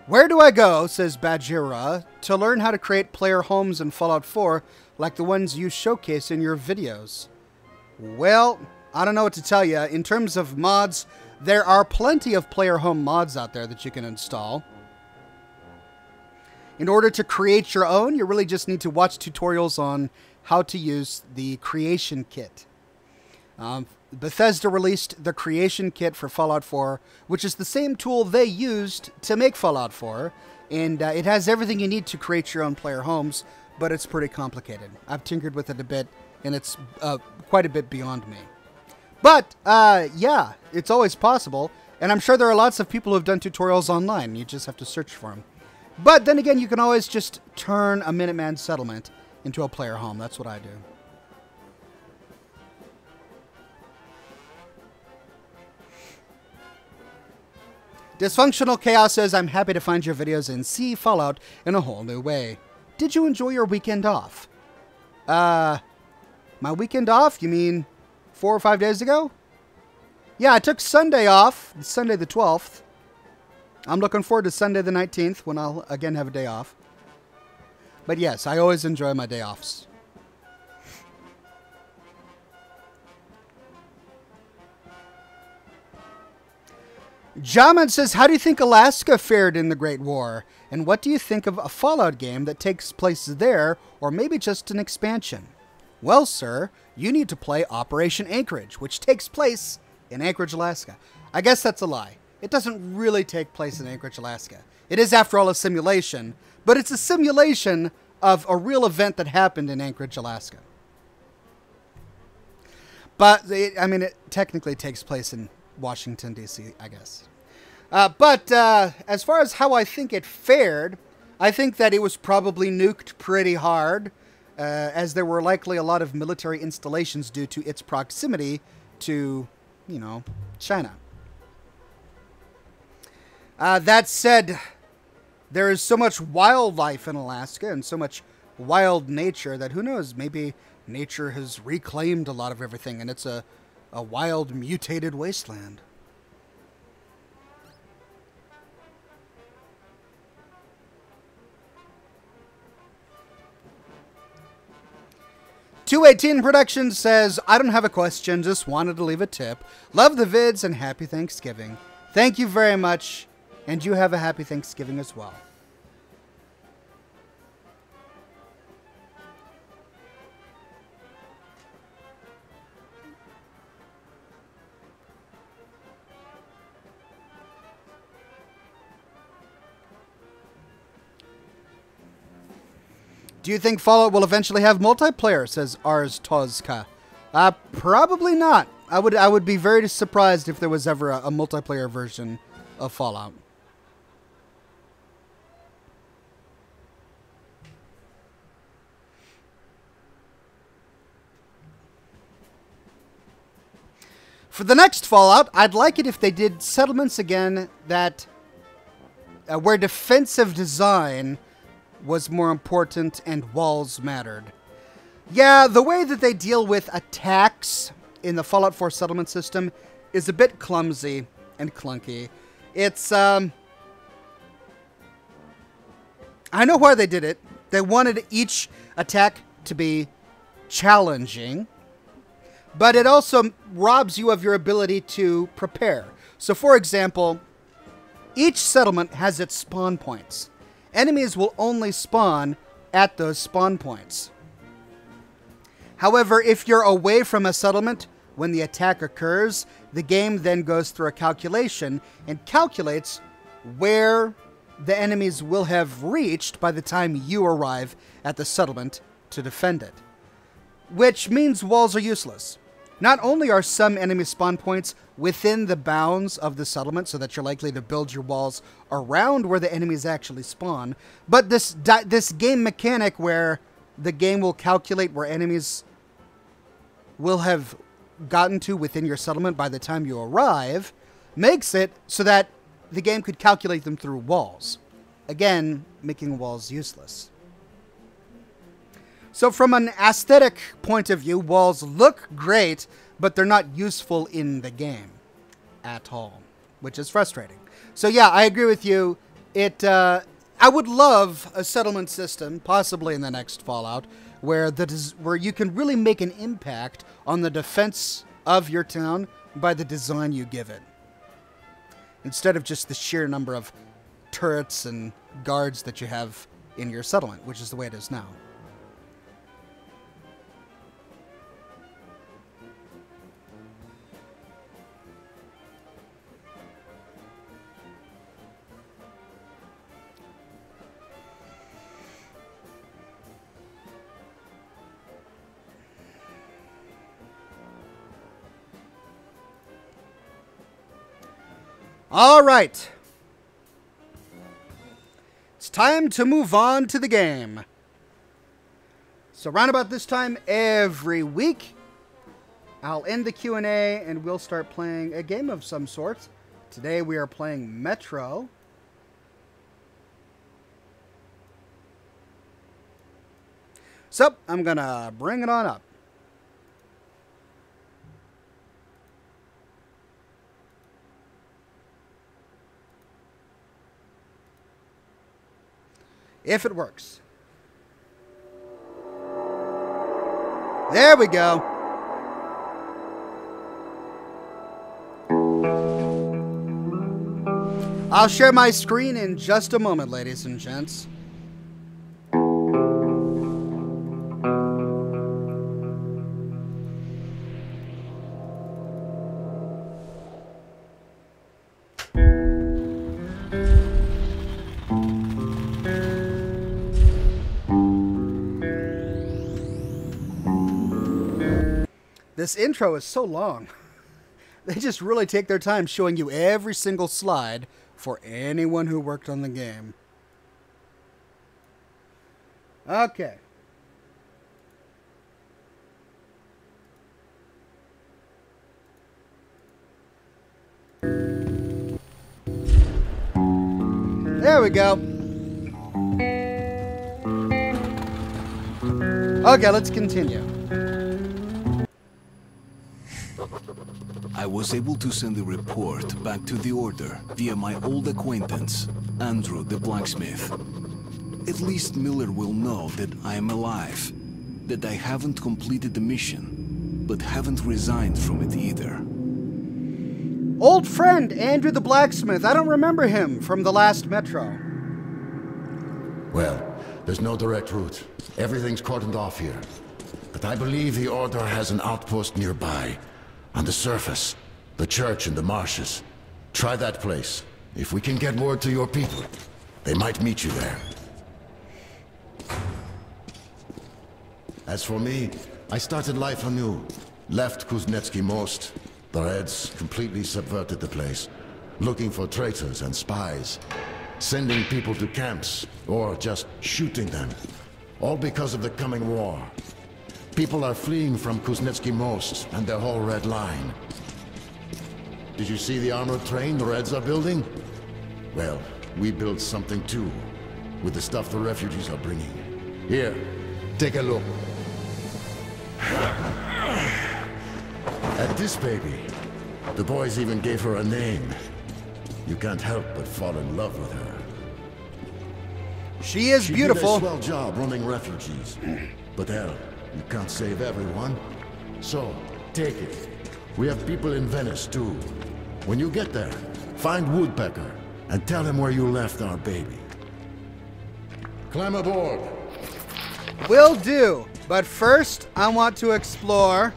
Where do I go, says Bajira, to learn how to create player homes in Fallout 4 like the ones you showcase in your videos? Well, I don't know what to tell you. In terms of mods, there are plenty of player home mods out there that you can install. In order to create your own, you really just need to watch tutorials on how to use the Creation Kit. Bethesda released the Creation Kit for Fallout 4, which is the same tool they used to make Fallout 4, and it has everything you need to create your own player homes, but it's pretty complicated. I've tinkered with it a bit, and it's quite a bit beyond me. But, yeah, it's always possible, and I'm sure there are lots of people who have done tutorials online. You just have to search for them. But then again, you can always just turn a Minuteman settlement into a player home. That's what I do. Dysfunctional Chaos says, I'm happy to find your videos and see Fallout in a whole new way. Did you enjoy your weekend off? My weekend off? You mean 4 or 5 days ago? Yeah, I took Sunday off, Sunday the 12th. I'm looking forward to Sunday the 19th when I'll again have a day off. But yes, I always enjoy my day offs. Jaman says, how do you think Alaska fared in the Great War? And what do you think of a Fallout game that takes place there, or maybe just an expansion? Well, sir, you need to play Operation Anchorage, which takes place in Anchorage, Alaska. I guess that's a lie. It doesn't really take place in Anchorage, Alaska. It is, after all, a simulation, but it's a simulation of a real event that happened in Anchorage, Alaska. But, it technically takes place in Washington, D.C., I guess. But as far as how I think it fared, I think that it was probably nuked pretty hard, as there were likely a lot of military installations due to its proximity to, China. That said, there is so much wildlife in Alaska and so much wild nature that who knows, maybe nature has reclaimed a lot of everything and it's a wild, mutated wasteland. .218 Productions says, I don't have a question, just wanted to leave a tip. Love the vids and happy Thanksgiving. Thank you very much, and you have a happy Thanksgiving as well. Do you think Fallout will eventually have multiplayer, says Ars Tozka? Probably not. I would be very surprised if there was ever a multiplayer version of Fallout. For the next Fallout, I'd like it if they did settlements again that where defensive design was more important and walls mattered. Yeah, the way that they deal with attacks in the Fallout 4 settlement system is a bit clumsy and clunky. It's, I know why they did it. They wanted each attack to be challenging, but it also robs you of your ability to prepare. So, for example, each settlement has its spawn points. Enemies will only spawn at those spawn points. However, if you're away from a settlement when the attack occurs, the game then goes through a calculation and calculates where the enemies will have reached by the time you arrive at the settlement to defend it. Which means walls are useless. Not only are some enemy spawn points within the bounds of the settlement so that you're likely to build your walls around where the enemies actually spawn, but this game mechanic where the game will calculate where enemies will have gotten to within your settlement by the time you arrive makes it so that the game could calculate them through walls. Again, making walls useless. So from an aesthetic point of view, walls look great, but they're not useful in the game at all, which is frustrating. So yeah, I agree with you. I would love a settlement system, possibly in the next Fallout, where you can really make an impact on the defense of your town by the design you give it, instead of just the sheer number of turrets and guards that you have in your settlement, which is the way it is now. All right. It's time to move on to the game. So round about this time every week, I'll end the Q&A and we'll start playing a game of some sort. Today we are playing Metro. So I'm gonna bring it on up. If it works. There we go. I'll share my screen in just a moment, ladies and gents. This intro is so long. They just really take their time showing you every single slide for anyone who worked on the game. Okay. There we go. Okay, let's continue. I was able to send a report back to the Order via my old acquaintance, Andrew the blacksmith. At least Miller will know that I am alive, that I haven't completed the mission, but haven't resigned from it either. Old friend, Andrew the blacksmith. I don't remember him from the last Metro. Well, there's no direct route. Everything's cordoned off here. But I believe the Order has an outpost nearby. On the surface, the church in the marshes. Try that place. If we can get word to your people, they might meet you there. As for me, I started life anew. Left Kuznetsky Most. The Reds completely subverted the place, looking for traitors and spies, sending people to camps, or just shooting them. All because of the coming war. People are fleeing from Kuznetsky Most and their whole Red line. Did you see the armored train the Reds are building? Well, we built something too, with the stuff the refugees are bringing. Here, take a look. At this baby, the boys even gave her a name. You can't help but fall in love with her. She is beautiful. She did a swell job running refugees. But hell, you can't save everyone. So, take it. We have people in Venice, too. When you get there, find Woodpecker and tell him where you left our baby. Climb aboard. Will do. But first, I want to explore.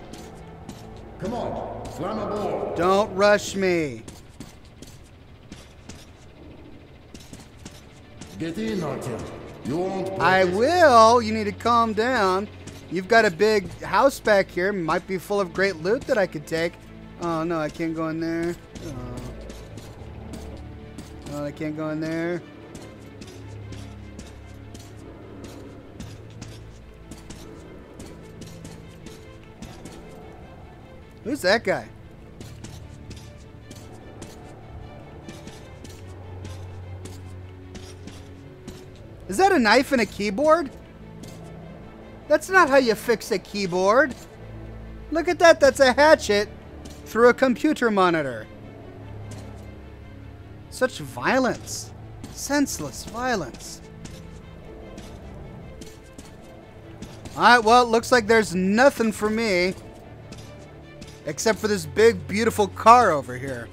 Come on, climb aboard. Don't rush me. Get in, Artyom. You won't. I will. You need to calm down. You've got a big house back here. Might be full of great loot that I could take. Oh, no, I can't go in there. Oh, I can't go in there. Who's that guy? Is that a knife and a keyboard? That's not how you fix a keyboard. Look at that. That's a hatchet through a computer monitor. Such violence. Senseless violence. Alright, well, it looks like there's nothing for me. Except for this big, beautiful car over here.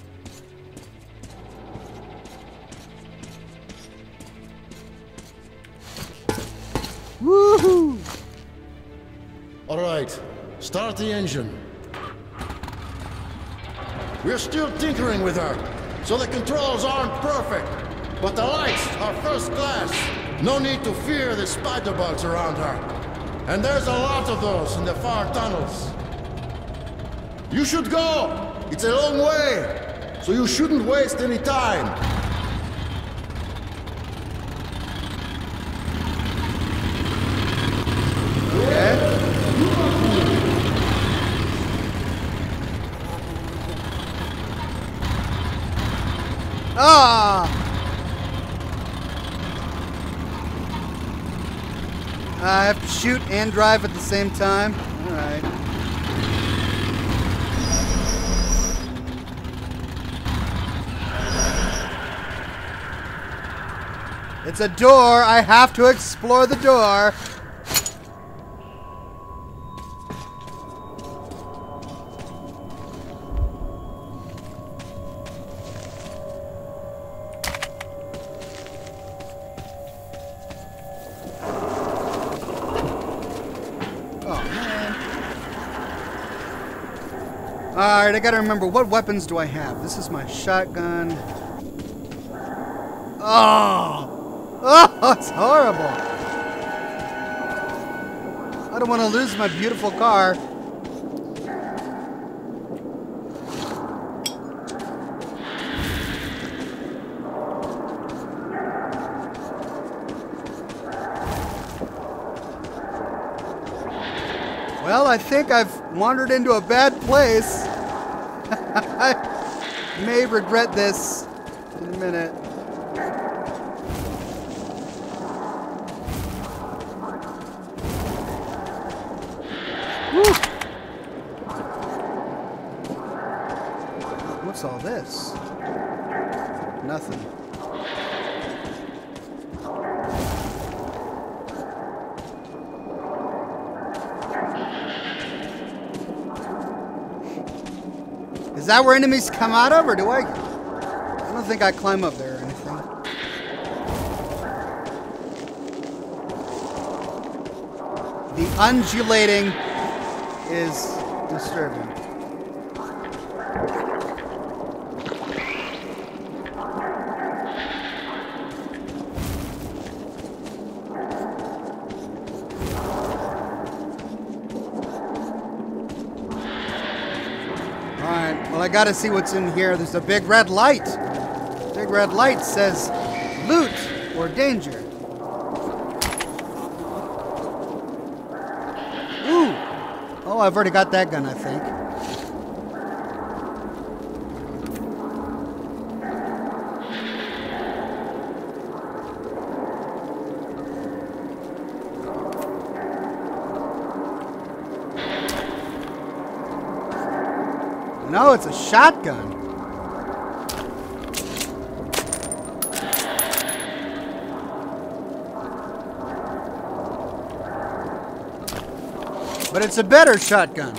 Woohoo! All right, start the engine. We're still tinkering with her, so the controls aren't perfect. But the lights are first class. No need to fear the spider bugs around her. And there's a lot of those in the far tunnels. You should go! It's a long way, so you shouldn't waste any time. Ah! I have to shoot and drive at the same time. All right. It's a door. I have to explore the door. Alright, I gotta remember, what weapons do I have? This is my shotgun. Oh! Oh, it's horrible! I don't want to lose my beautiful car. Well, I think I've wandered into a bad place. I may regret this in a minute. Whew. What's all this? Nothing. Is that where enemies come out of, or do I don't think I climb up there or anything. The undulating is disturbing. Well, I gotta see what's in here. There's a big red light. Big red light says loot or danger. Ooh. Oh, I've already got that gun, I think. No, it's a shotgun. But it's a better shotgun.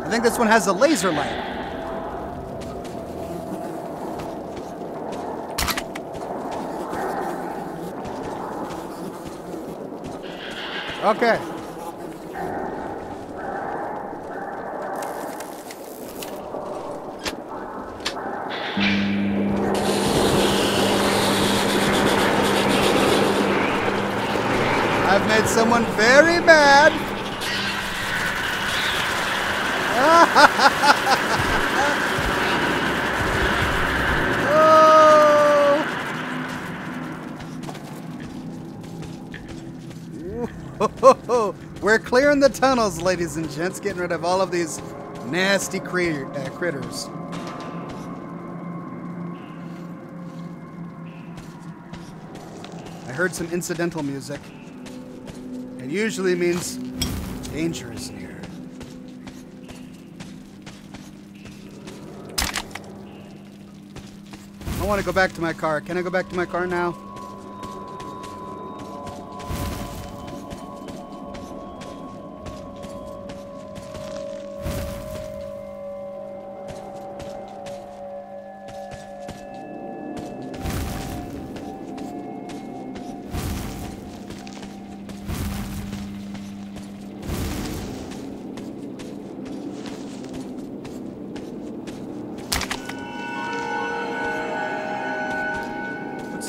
I think this one has a laser light. Okay. I've made someone very mad. Oh. We're clearing the tunnels, ladies and gents, getting rid of all of these nasty critters. I heard some incidental music. It usually means danger is near. I want to go back to my car. Can I go back to my car now?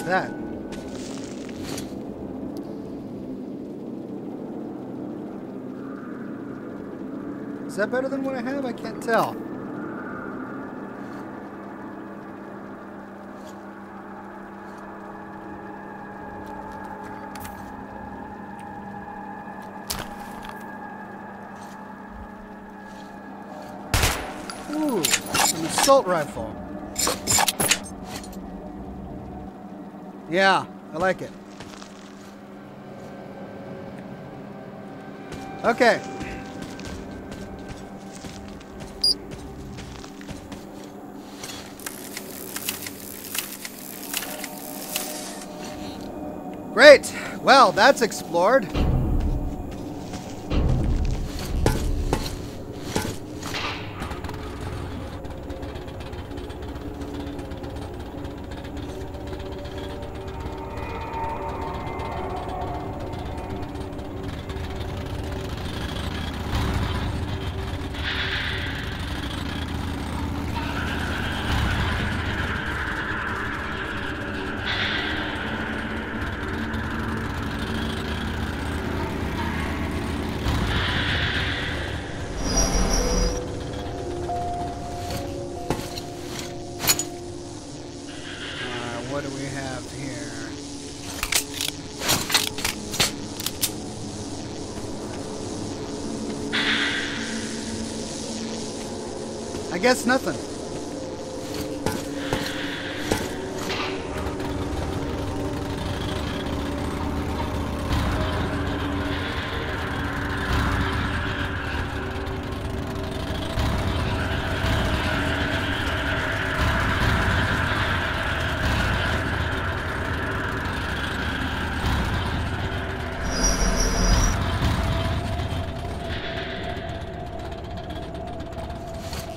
That? Is that better than what I have? I can't tell. Ooh, an assault rifle. Yeah, I like it. Okay. Great. Well, that's explored. What do we have here? I guess nothing.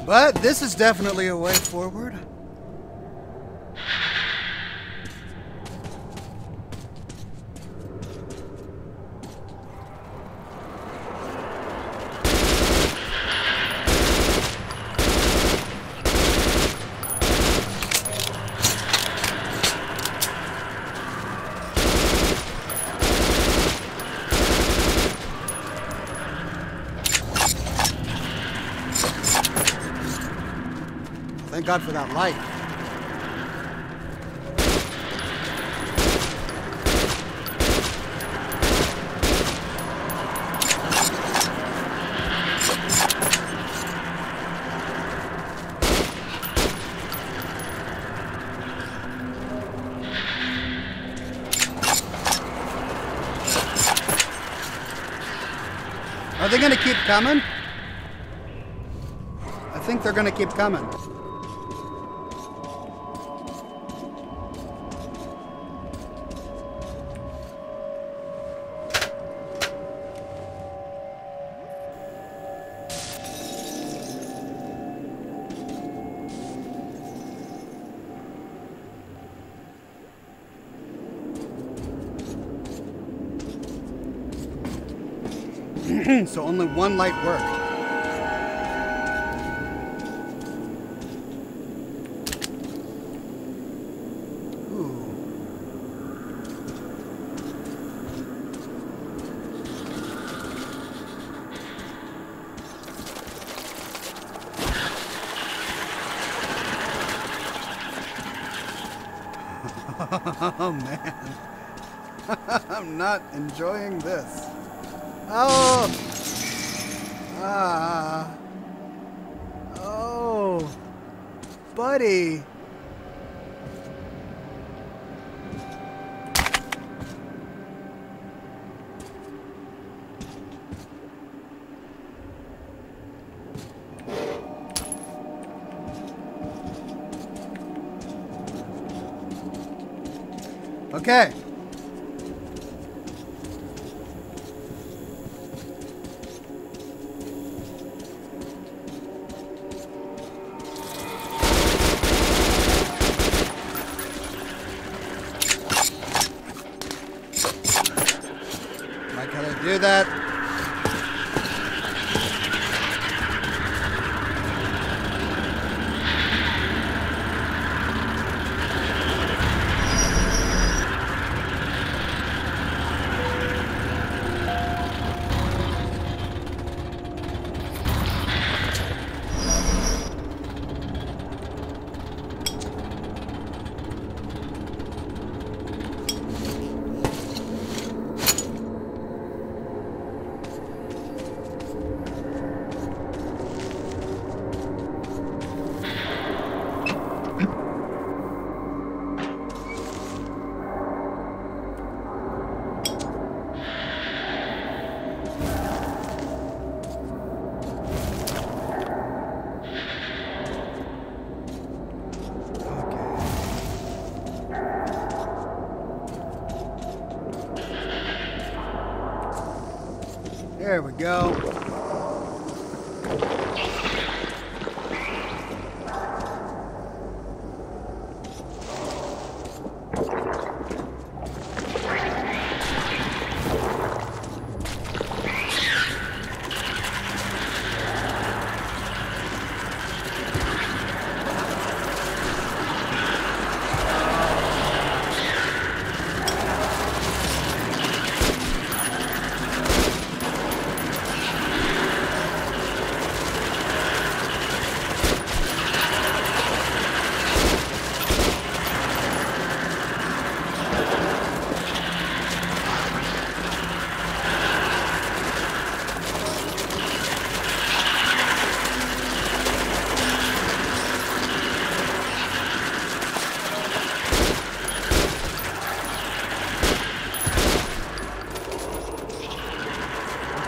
But this is definitely a way forward. Thank God for that light. Are they going to keep coming? I think they're going to keep coming. So only one light worked. Oh man, I'm not enjoying this. Oh, oh, buddy. Okay. Like how they do that. There we go.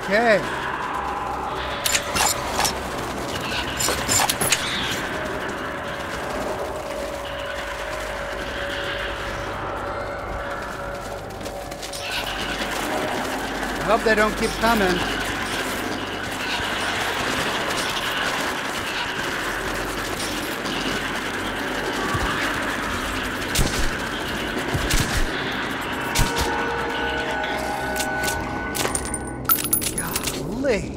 Okay. I hope they don't keep coming. Golly.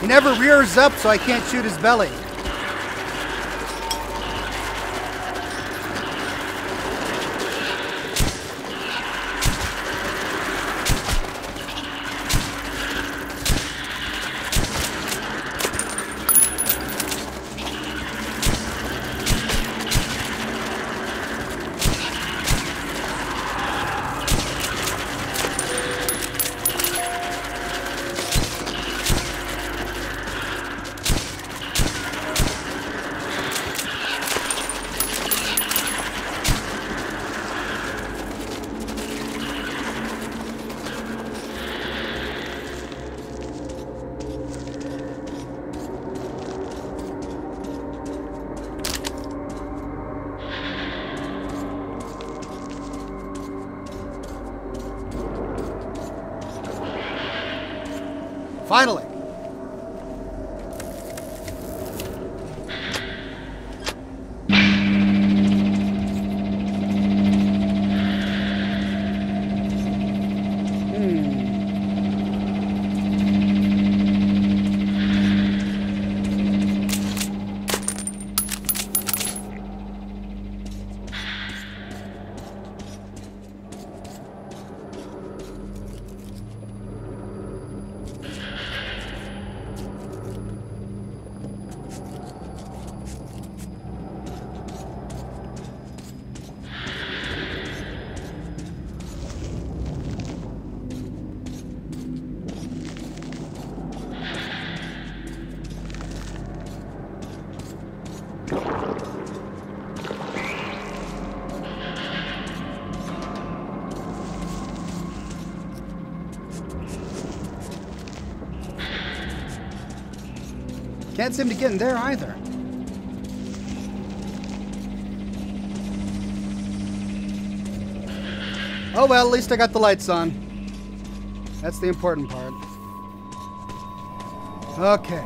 He never rears up, so I can't shoot his belly. Finally. Can't seem to get in there either. Oh well, at least I got the lights on. That's the important part. Okay.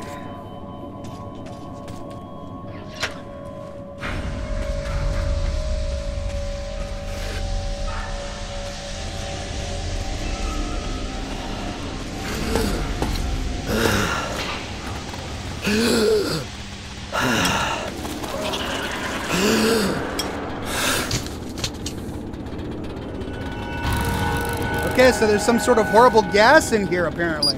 Okay, so there's some sort of horrible gas in here, apparently.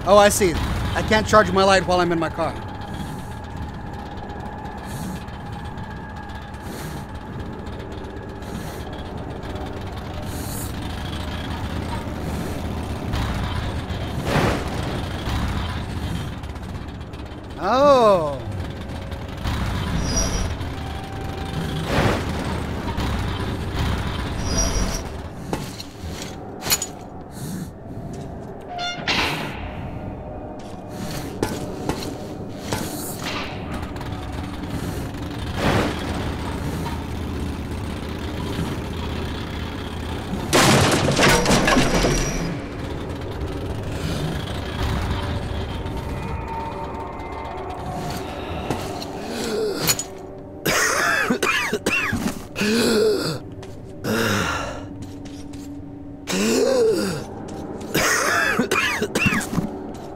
Oh, I see. I can't charge my light while I'm in my car. Oh.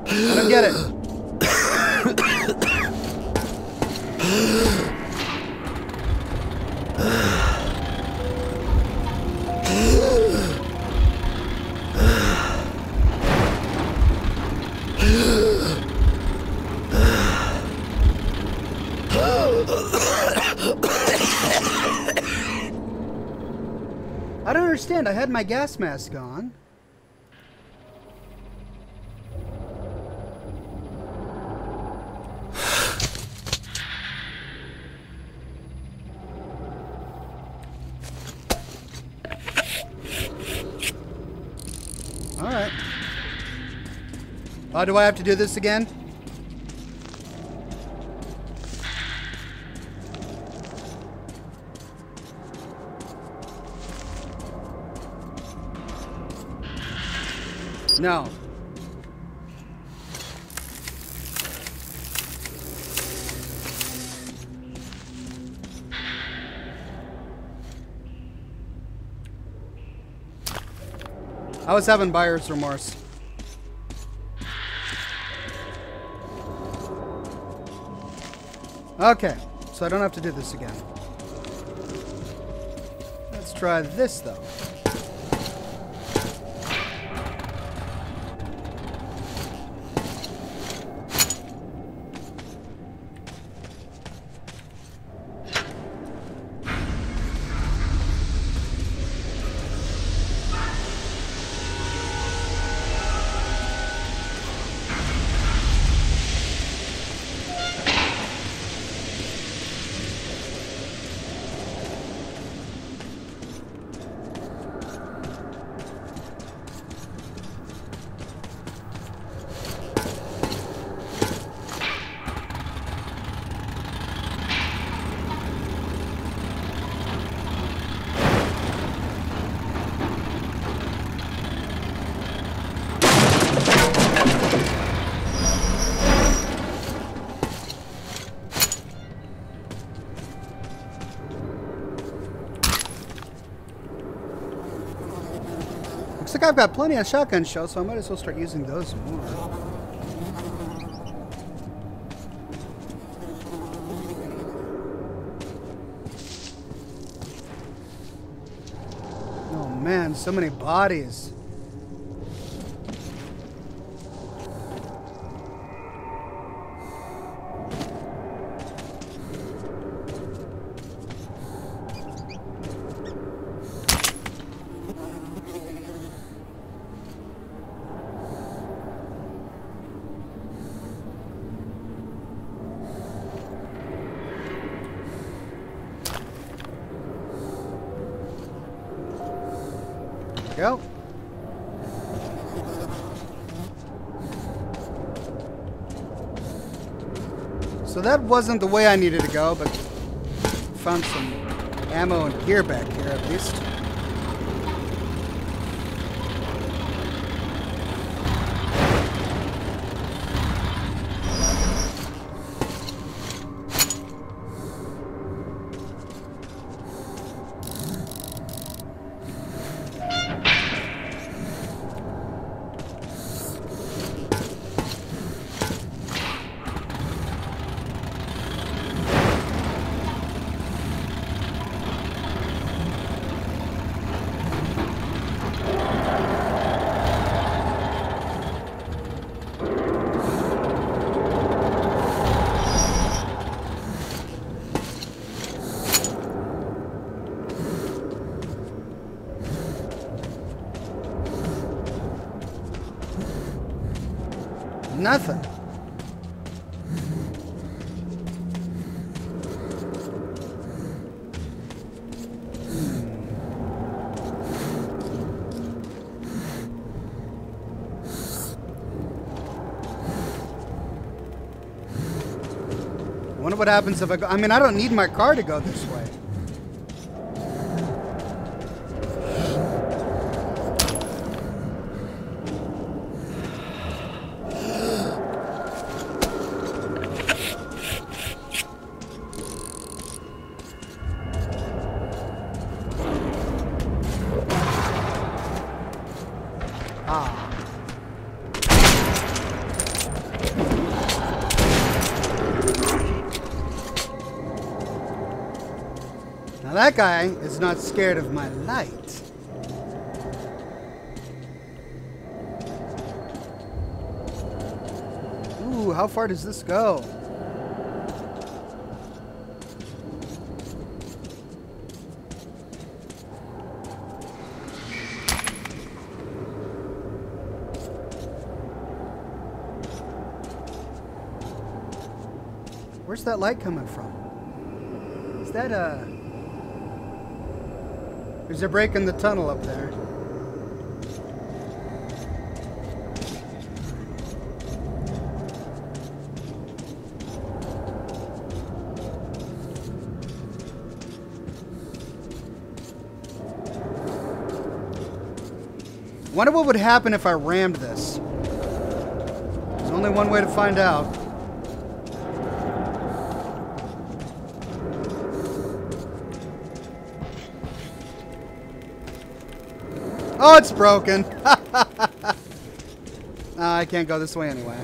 I don't get it. I don't understand. I had my gas mask on. Alright. Oh, do I have to do this again? No. I was having buyer's remorse. Okay, so I don't have to do this again. Let's try this though. Looks like I've got plenty of shotgun shells, so I might as well start using those more. Oh man, so many bodies. Go. So that wasn't the way I needed to go, but found some ammo and gear back here at least. Nothing. Wonder what happens if I go. I mean, I don't need my car to go this way. Now that guy is not scared of my light. Ooh, how far does this go? Where's that light coming from? Is that a... There's a break in the tunnel up there. Wonder what would happen if I rammed this. There's only one way to find out. Oh, it's broken. I can't go this way anyway.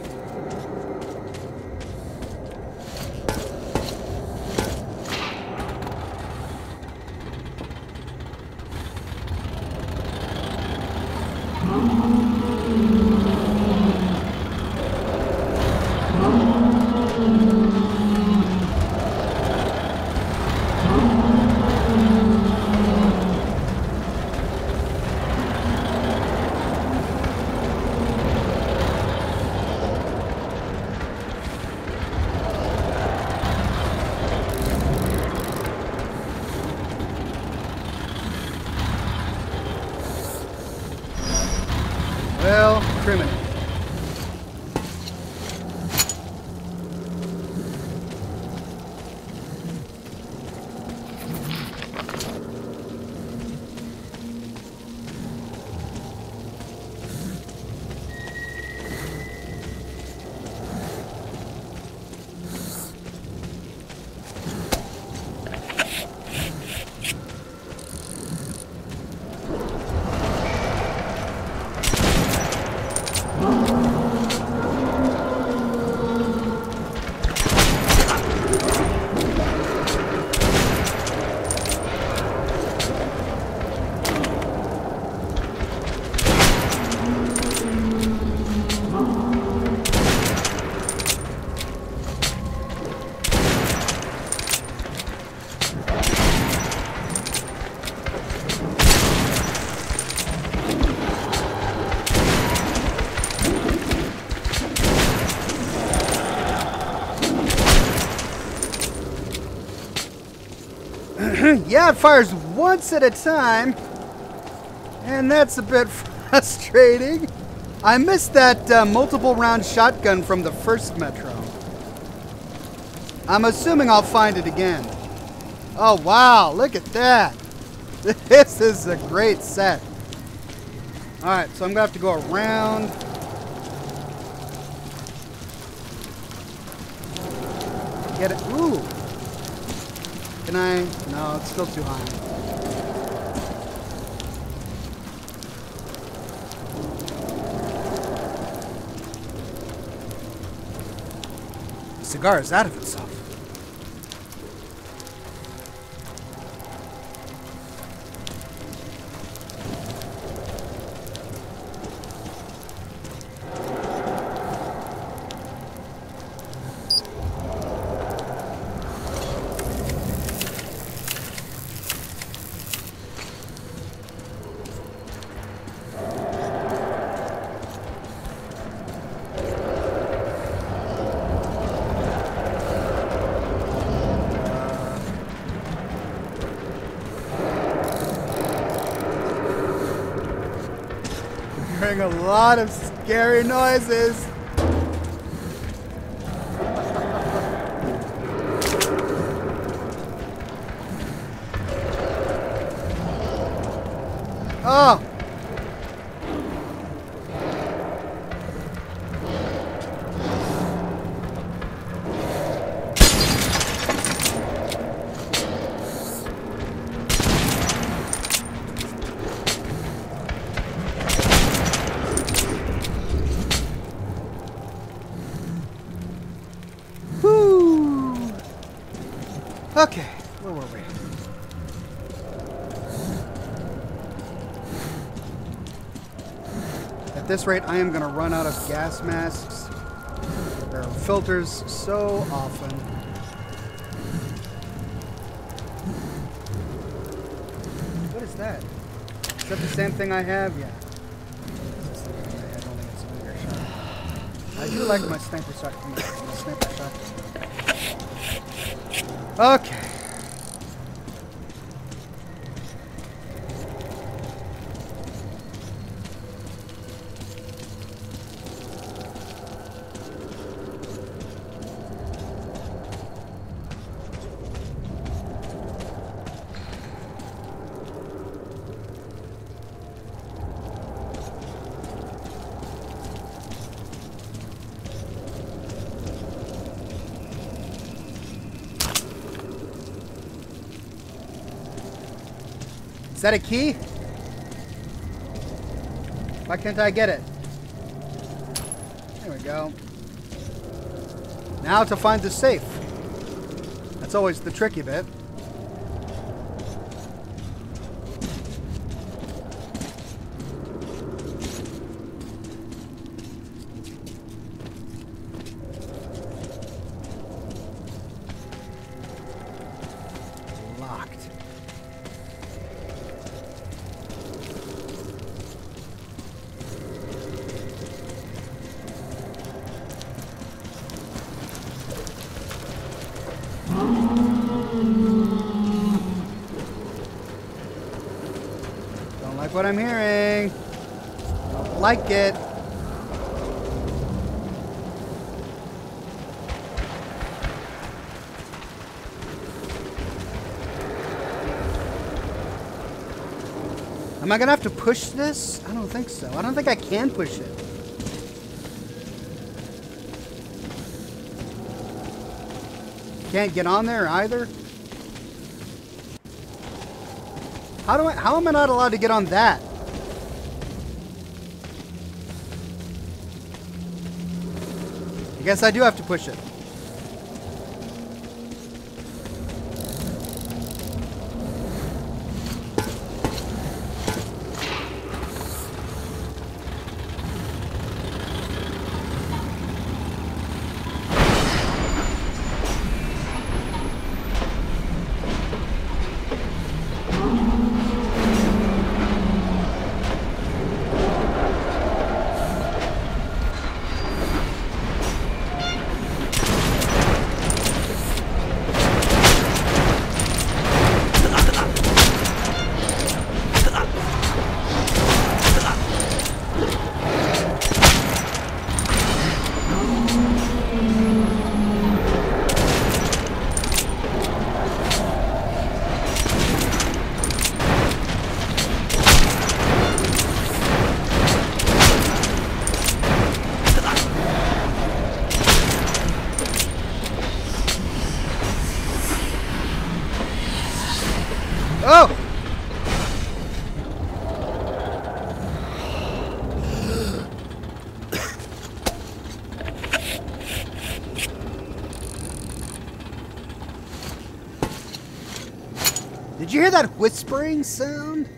Well, criminal. Yeah, it fires once at a time, and that's a bit frustrating. I missed that multiple round shotgun from the first Metro. I'm assuming I'll find it again. Oh wow, look at that. This is a great set. Alright, so I'm gonna have to go around. Get it. Ooh. Can I? No, it's still too high. The cigar is out of itself. hearing a lot of scary noises. Oh! Whew! Okay, where were we? At this rate, I am going to run out of gas masks. There are filters so often. What is that? Is that the same thing I have? Yeah. It's the same thing I have, only it's a bigger shot. I do like my sniper shot. My sniper shot. Okay. Is that a key? Why can't I get it? There we go. Now to find the safe. That's always the tricky bit. Locked. Don't like what I'm hearing. Don't like it. Am I gonna have to push this? I don't think so. I don't think I can push it. Can't get on there either. How am I not allowed to get on that? I guess I do have to push it. Oh! Did you hear that whispering sound?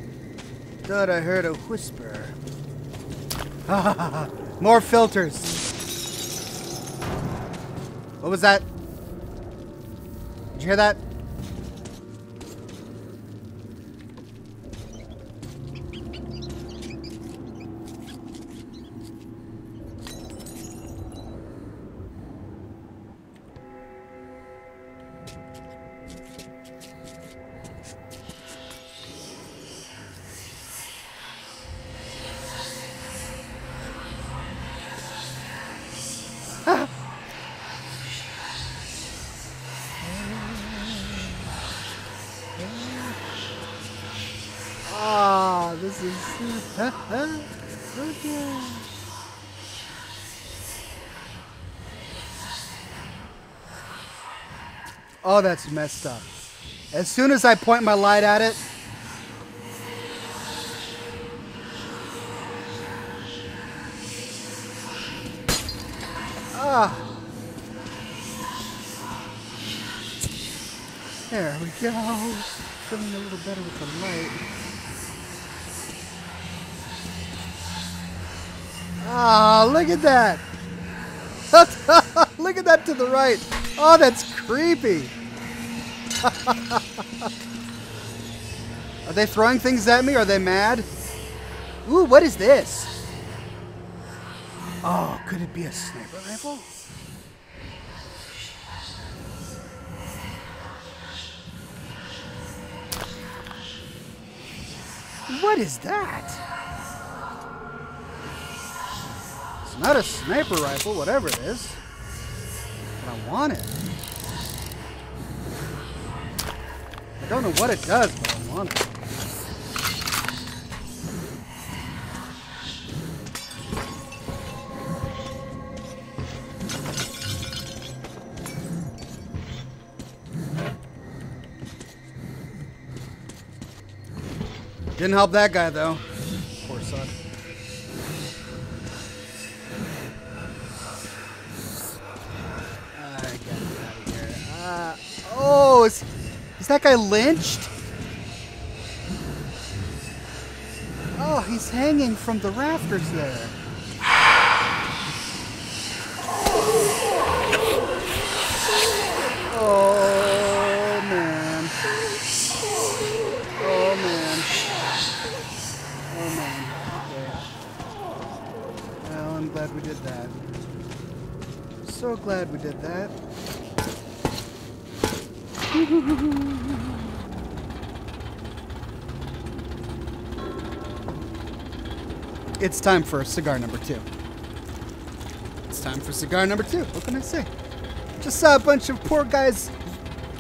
Thought I heard a whisper. More filters. What was that? Did you hear that? Okay. Oh, that's messed up. As soon as I point my light at it, there we go. Feeling a little better with the light. Ah, look at that. Look at that to the right. Oh, that's creepy. Are they throwing things at me? Are they mad? Ooh, what is this? Oh, could it be a sniper rifle? What is that? It's not a sniper rifle, whatever it is. But I want it. I don't know what it does, but I want it. Didn't help that guy, though. Poor son. I gotta get out of here. Oh, is that guy lynched? Oh, he's hanging from the rafters there. Oh, man. Oh, man. Oh, man. Okay. Well, I'm glad we did that. So glad we did that. It's time for cigar number 2. It's time for cigar number 2. What can I say? Just saw a bunch of poor guys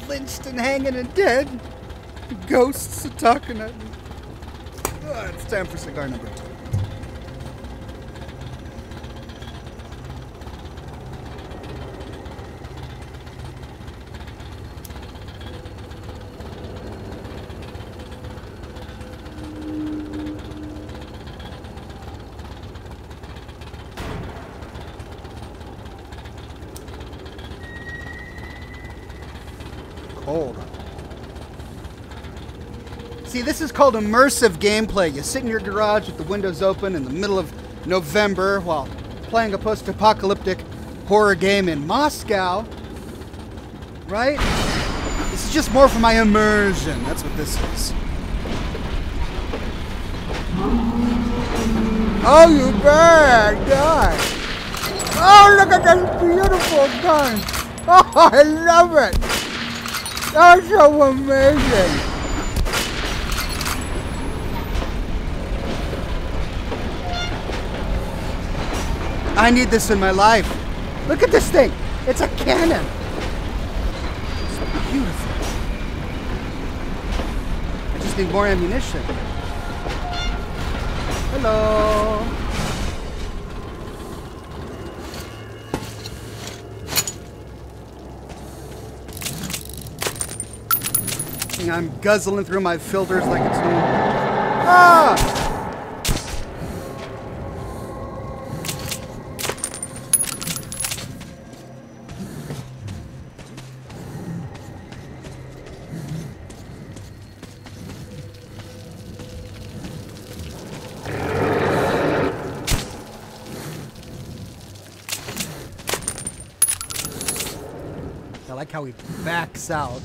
lynched and hanging and dead. Ghosts are talking at me. Oh, it's time for cigar number 2. Cold. See, this is called immersive gameplay. You sit in your garage with the windows open in the middle of November while playing a post-apocalyptic horror game in Moscow. Right? This is just more for my immersion. That's what this is. Oh, you bad guy. Oh, look at this beautiful gun. Oh, I love it. That's so amazing. I need this in my life. Look at this thing. It's a cannon. It's beautiful. I just need more ammunition. Hello. I'm guzzling through my filters like it's new. Ah! I like how he backs out.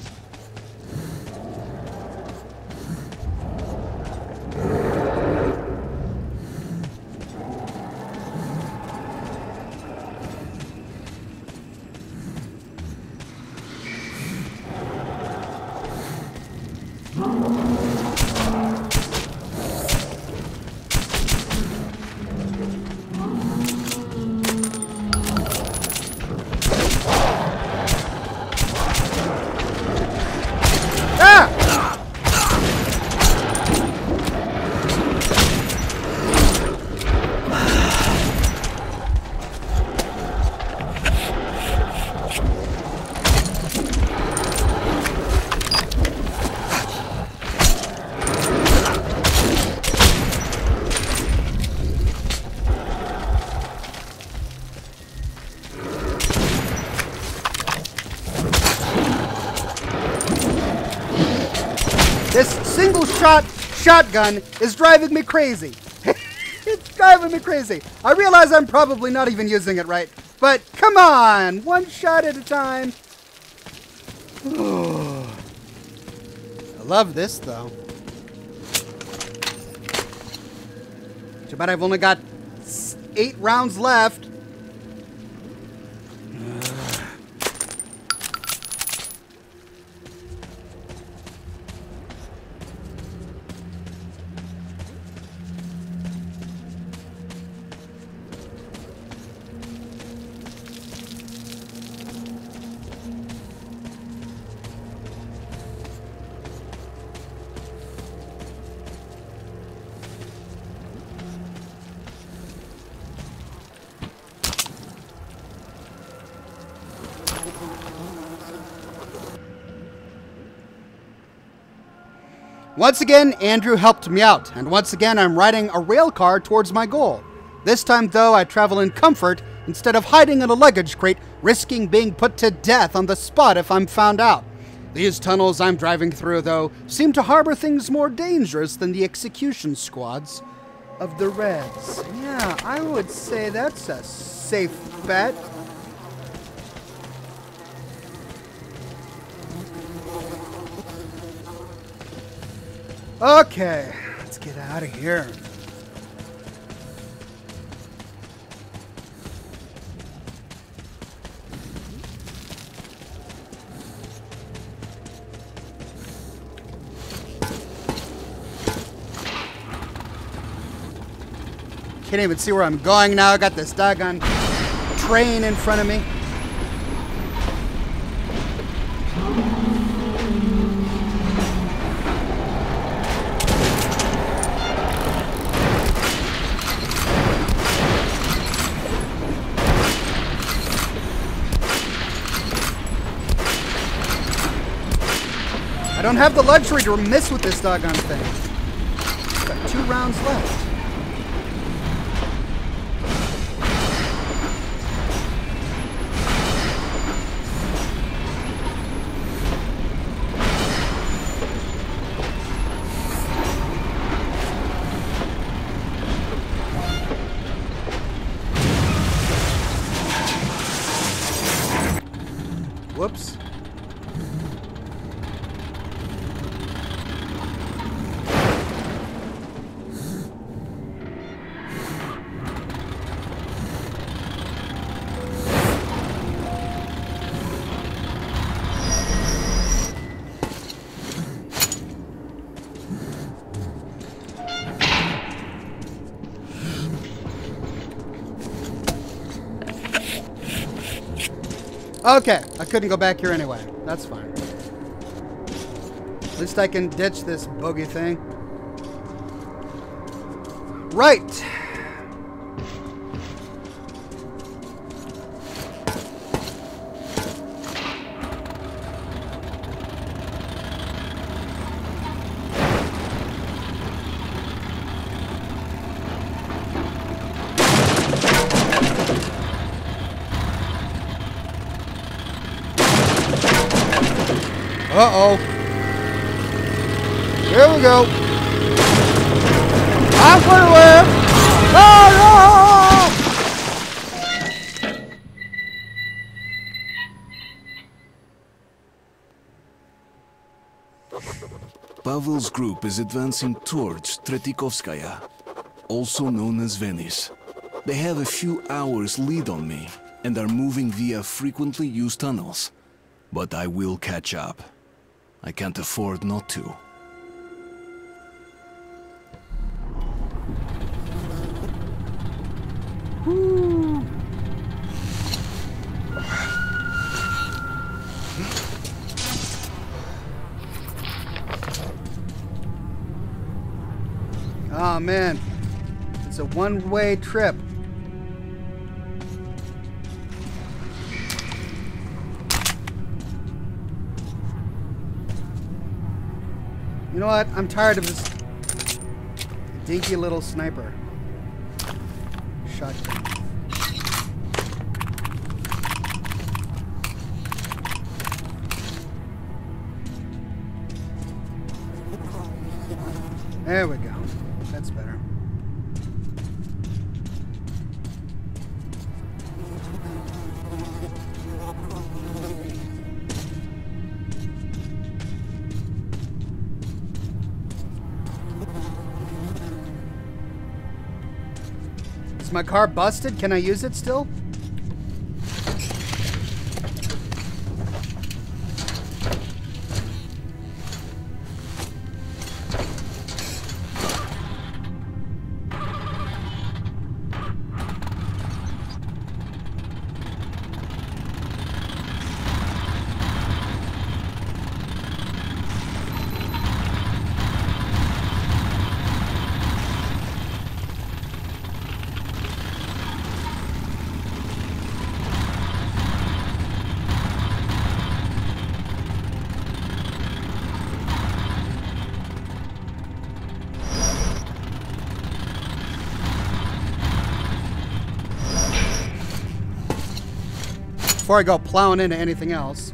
This single shot shotgun is driving me crazy. It's driving me crazy. I realize I'm probably not even using it right, but come on, one shot at a time. I love this though. Too bad I've only got 8 rounds left. Once again, Andrew helped me out, and once again I'm riding a rail car towards my goal. This time, though, I travel in comfort instead of hiding in a luggage crate, risking being put to death on the spot if I'm found out. These tunnels I'm driving through, though, seem to harbor things more dangerous than the execution squads of the Reds. Yeah, I would say that's a safe bet. Okay, let's get out of here. Can't even see where I'm going now. I got this doggone train in front of me. I don't have the luxury to miss with this doggone thing. Got 2 rounds left. Whoops. Okay, I couldn't go back here anyway. That's fine. At least I can ditch this bogey thing. Right. Uh-oh. Here we go. I'm going to live. Oh, no! Pavel's group is advancing towards Tretikovskaya, also known as Venice. They have a few hours lead on me and are moving via frequently used tunnels. But I will catch up. I can't afford not to. Woo. Oh man, it's a one-way trip. You know what? I'm tired of this dinky little sniper shotgun. There we go. That's better. Is my car busted? Can I use it still? Before I go plowing into anything else.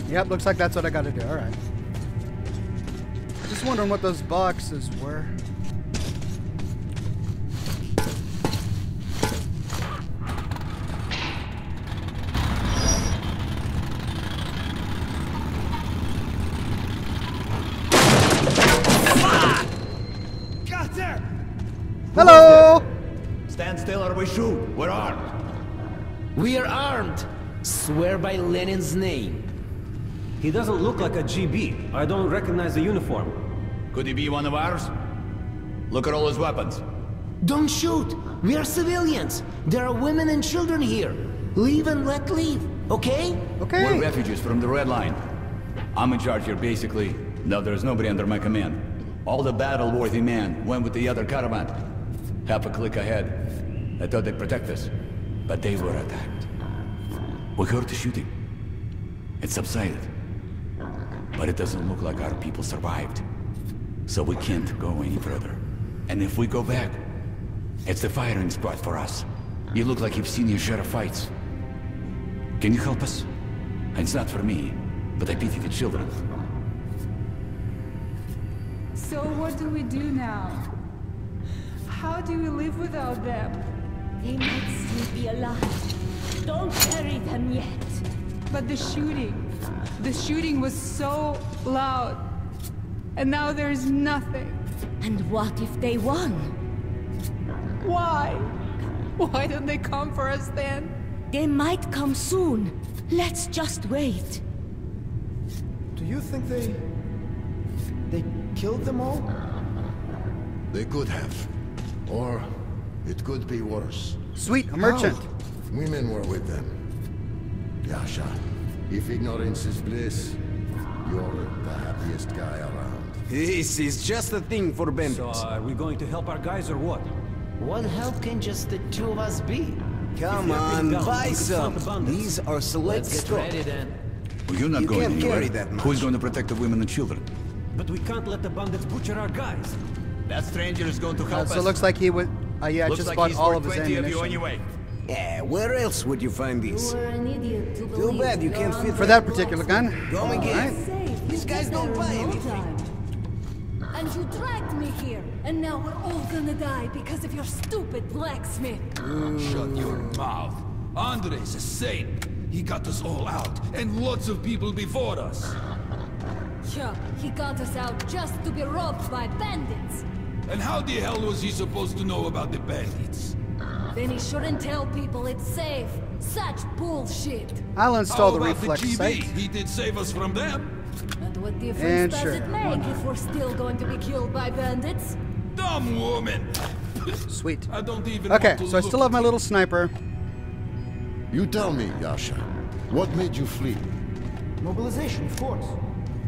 Yep, looks like that's what I gotta do. Alright. Just wondering what those boxes were. Hello! Stand still or we shoot. We're armed. We are armed. Swear by Lenin's name. He doesn't look like a GB. I don't recognize the uniform. Could he be one of ours? Look at all his weapons. Don't shoot. We are civilians. There are women and children here. Leave and let leave. Okay? Okay. We're refugees from the Red Line. I'm in charge here, basically. No, there's nobody under my command. All the battle-worthy men went with the other caravan. Half a click ahead. I thought they'd protect us, but they were attacked. We heard the shooting. It subsided. But it doesn't look like our people survived. So we can't go any further. And if we go back, it's the firing spot for us. You look like you've seen your share of fights. Can you help us? It's not for me, but I pity the children. So what do we do now? How do we live without them? They might still be alive. Don't bury them yet. But the shooting was so loud. And now there's nothing. And what if they won? Why? Why don't they come for us then? They might come soon. Let's just wait. Do you think they killed them all? They could have. Or it could be worse. Sweet, a merchant. How? Women were with them. Yasha, if ignorance is bliss, you're the happiest guy around. This is just a thing for bandits. So, are we going to help our guys or what? What help can just the two of us be? Come on, buy some. These are select Let's get stock. ready then. Well, you're not You going can't anywhere. carry that much. Who's going to protect the women and children? But we can't let the bandits butcher our guys. That stranger is going to help So us. it looks like he would... yeah, Looks just like bought he's all worth of his 20 of you ammunition. anyway. Yeah, where else would you find this? You were an idiot to Too believe bad you can't fit For that particular gun. Go again. Safe. These guys don't buy anything. And you dragged me here, and now we're all gonna die because of your stupid blacksmith. Shut your mouth. Andre's a saint. He got us all out, and lots of people before us. Yeah, he got us out just to be robbed by bandits. And how the hell was he supposed to know about the bandits? Then he shouldn't tell people it's safe. Such bullshit. I'll install How the about reflex the GB? sight. He did save us from them. And what difference And does sure, it why make if we're still going to be killed by bandits? Dumb woman. Sweet. I don't even Okay, want to so I still have my little sniper. You tell me, Yasha, what made you flee? Mobilization, of course.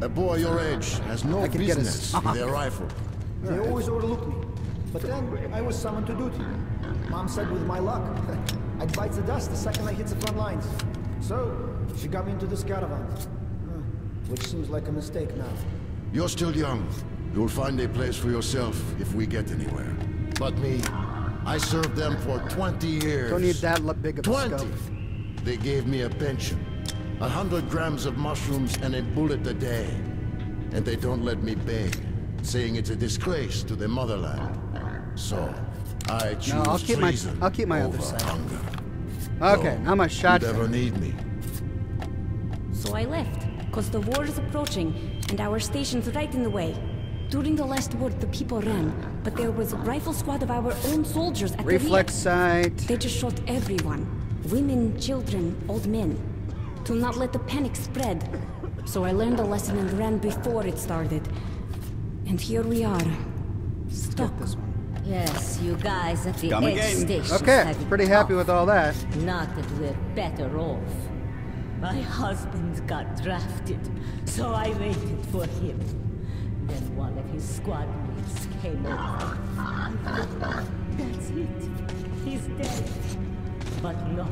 A boy your age has no I could get a business with a rifle. They always overlooked me. But then I was summoned to duty. Mom said with my luck, I'd bite the dust the second I hit the front lines. So, she got me into this caravan. Which seems like a mistake now. You're still young. You'll find a place for yourself if we get anywhere. But me, I served them for 20 years. Don't need that big of a 20. scope. They gave me a pension. 100 grams of mushrooms and a bullet a day. And they don't let me beg, saying it's a disgrace to the motherland. So, I choose No, I'll keep treason my over other side. hunger. Okay, now my You'd shotgun. ever need me. So I left, cause the war is approaching, and our station's right in the way. During the last war, the people ran, but there was a rifle squad of our own soldiers at Reflex the sight. They just shot everyone. Women, children, old men. To not let the panic spread. So I learned a lesson and ran before it started. And here we are. Stuck. This one. Yes, you guys at the Come edge again. station. Okay, pretty happy with all that. Not that we're better off. My husband got drafted, so I waited for him. Then one of his squad mates came over. That's it. He's dead. But no,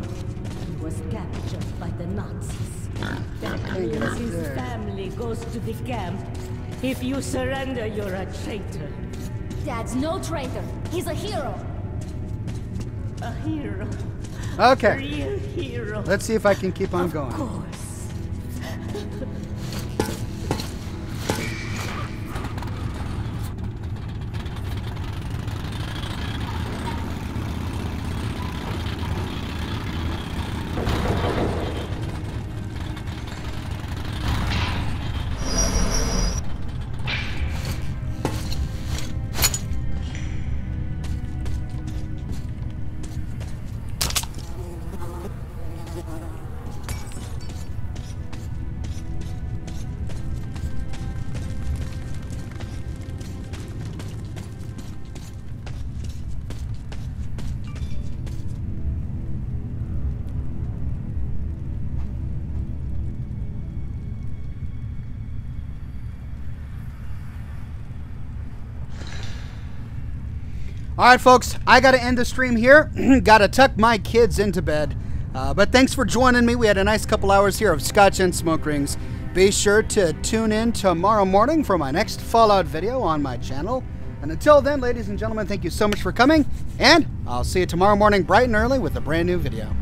he was captured by the Nazis. That means his family goes to the camp. If you surrender, you're a traitor. Dad's no traitor. He's a hero. A hero. Okay. A real hero. Let's see if I can keep on going. Of course. All right, folks, I got to end the stream here. Got to tuck my kids into bed. But thanks for joining me. We had a nice couple hours here of Scotch and smoke rings. Be sure to tune in tomorrow morning for my next Fallout video on my channel. And until then, ladies and gentlemen, thank you so much for coming. And I'll see you tomorrow morning bright and early with a brand new video.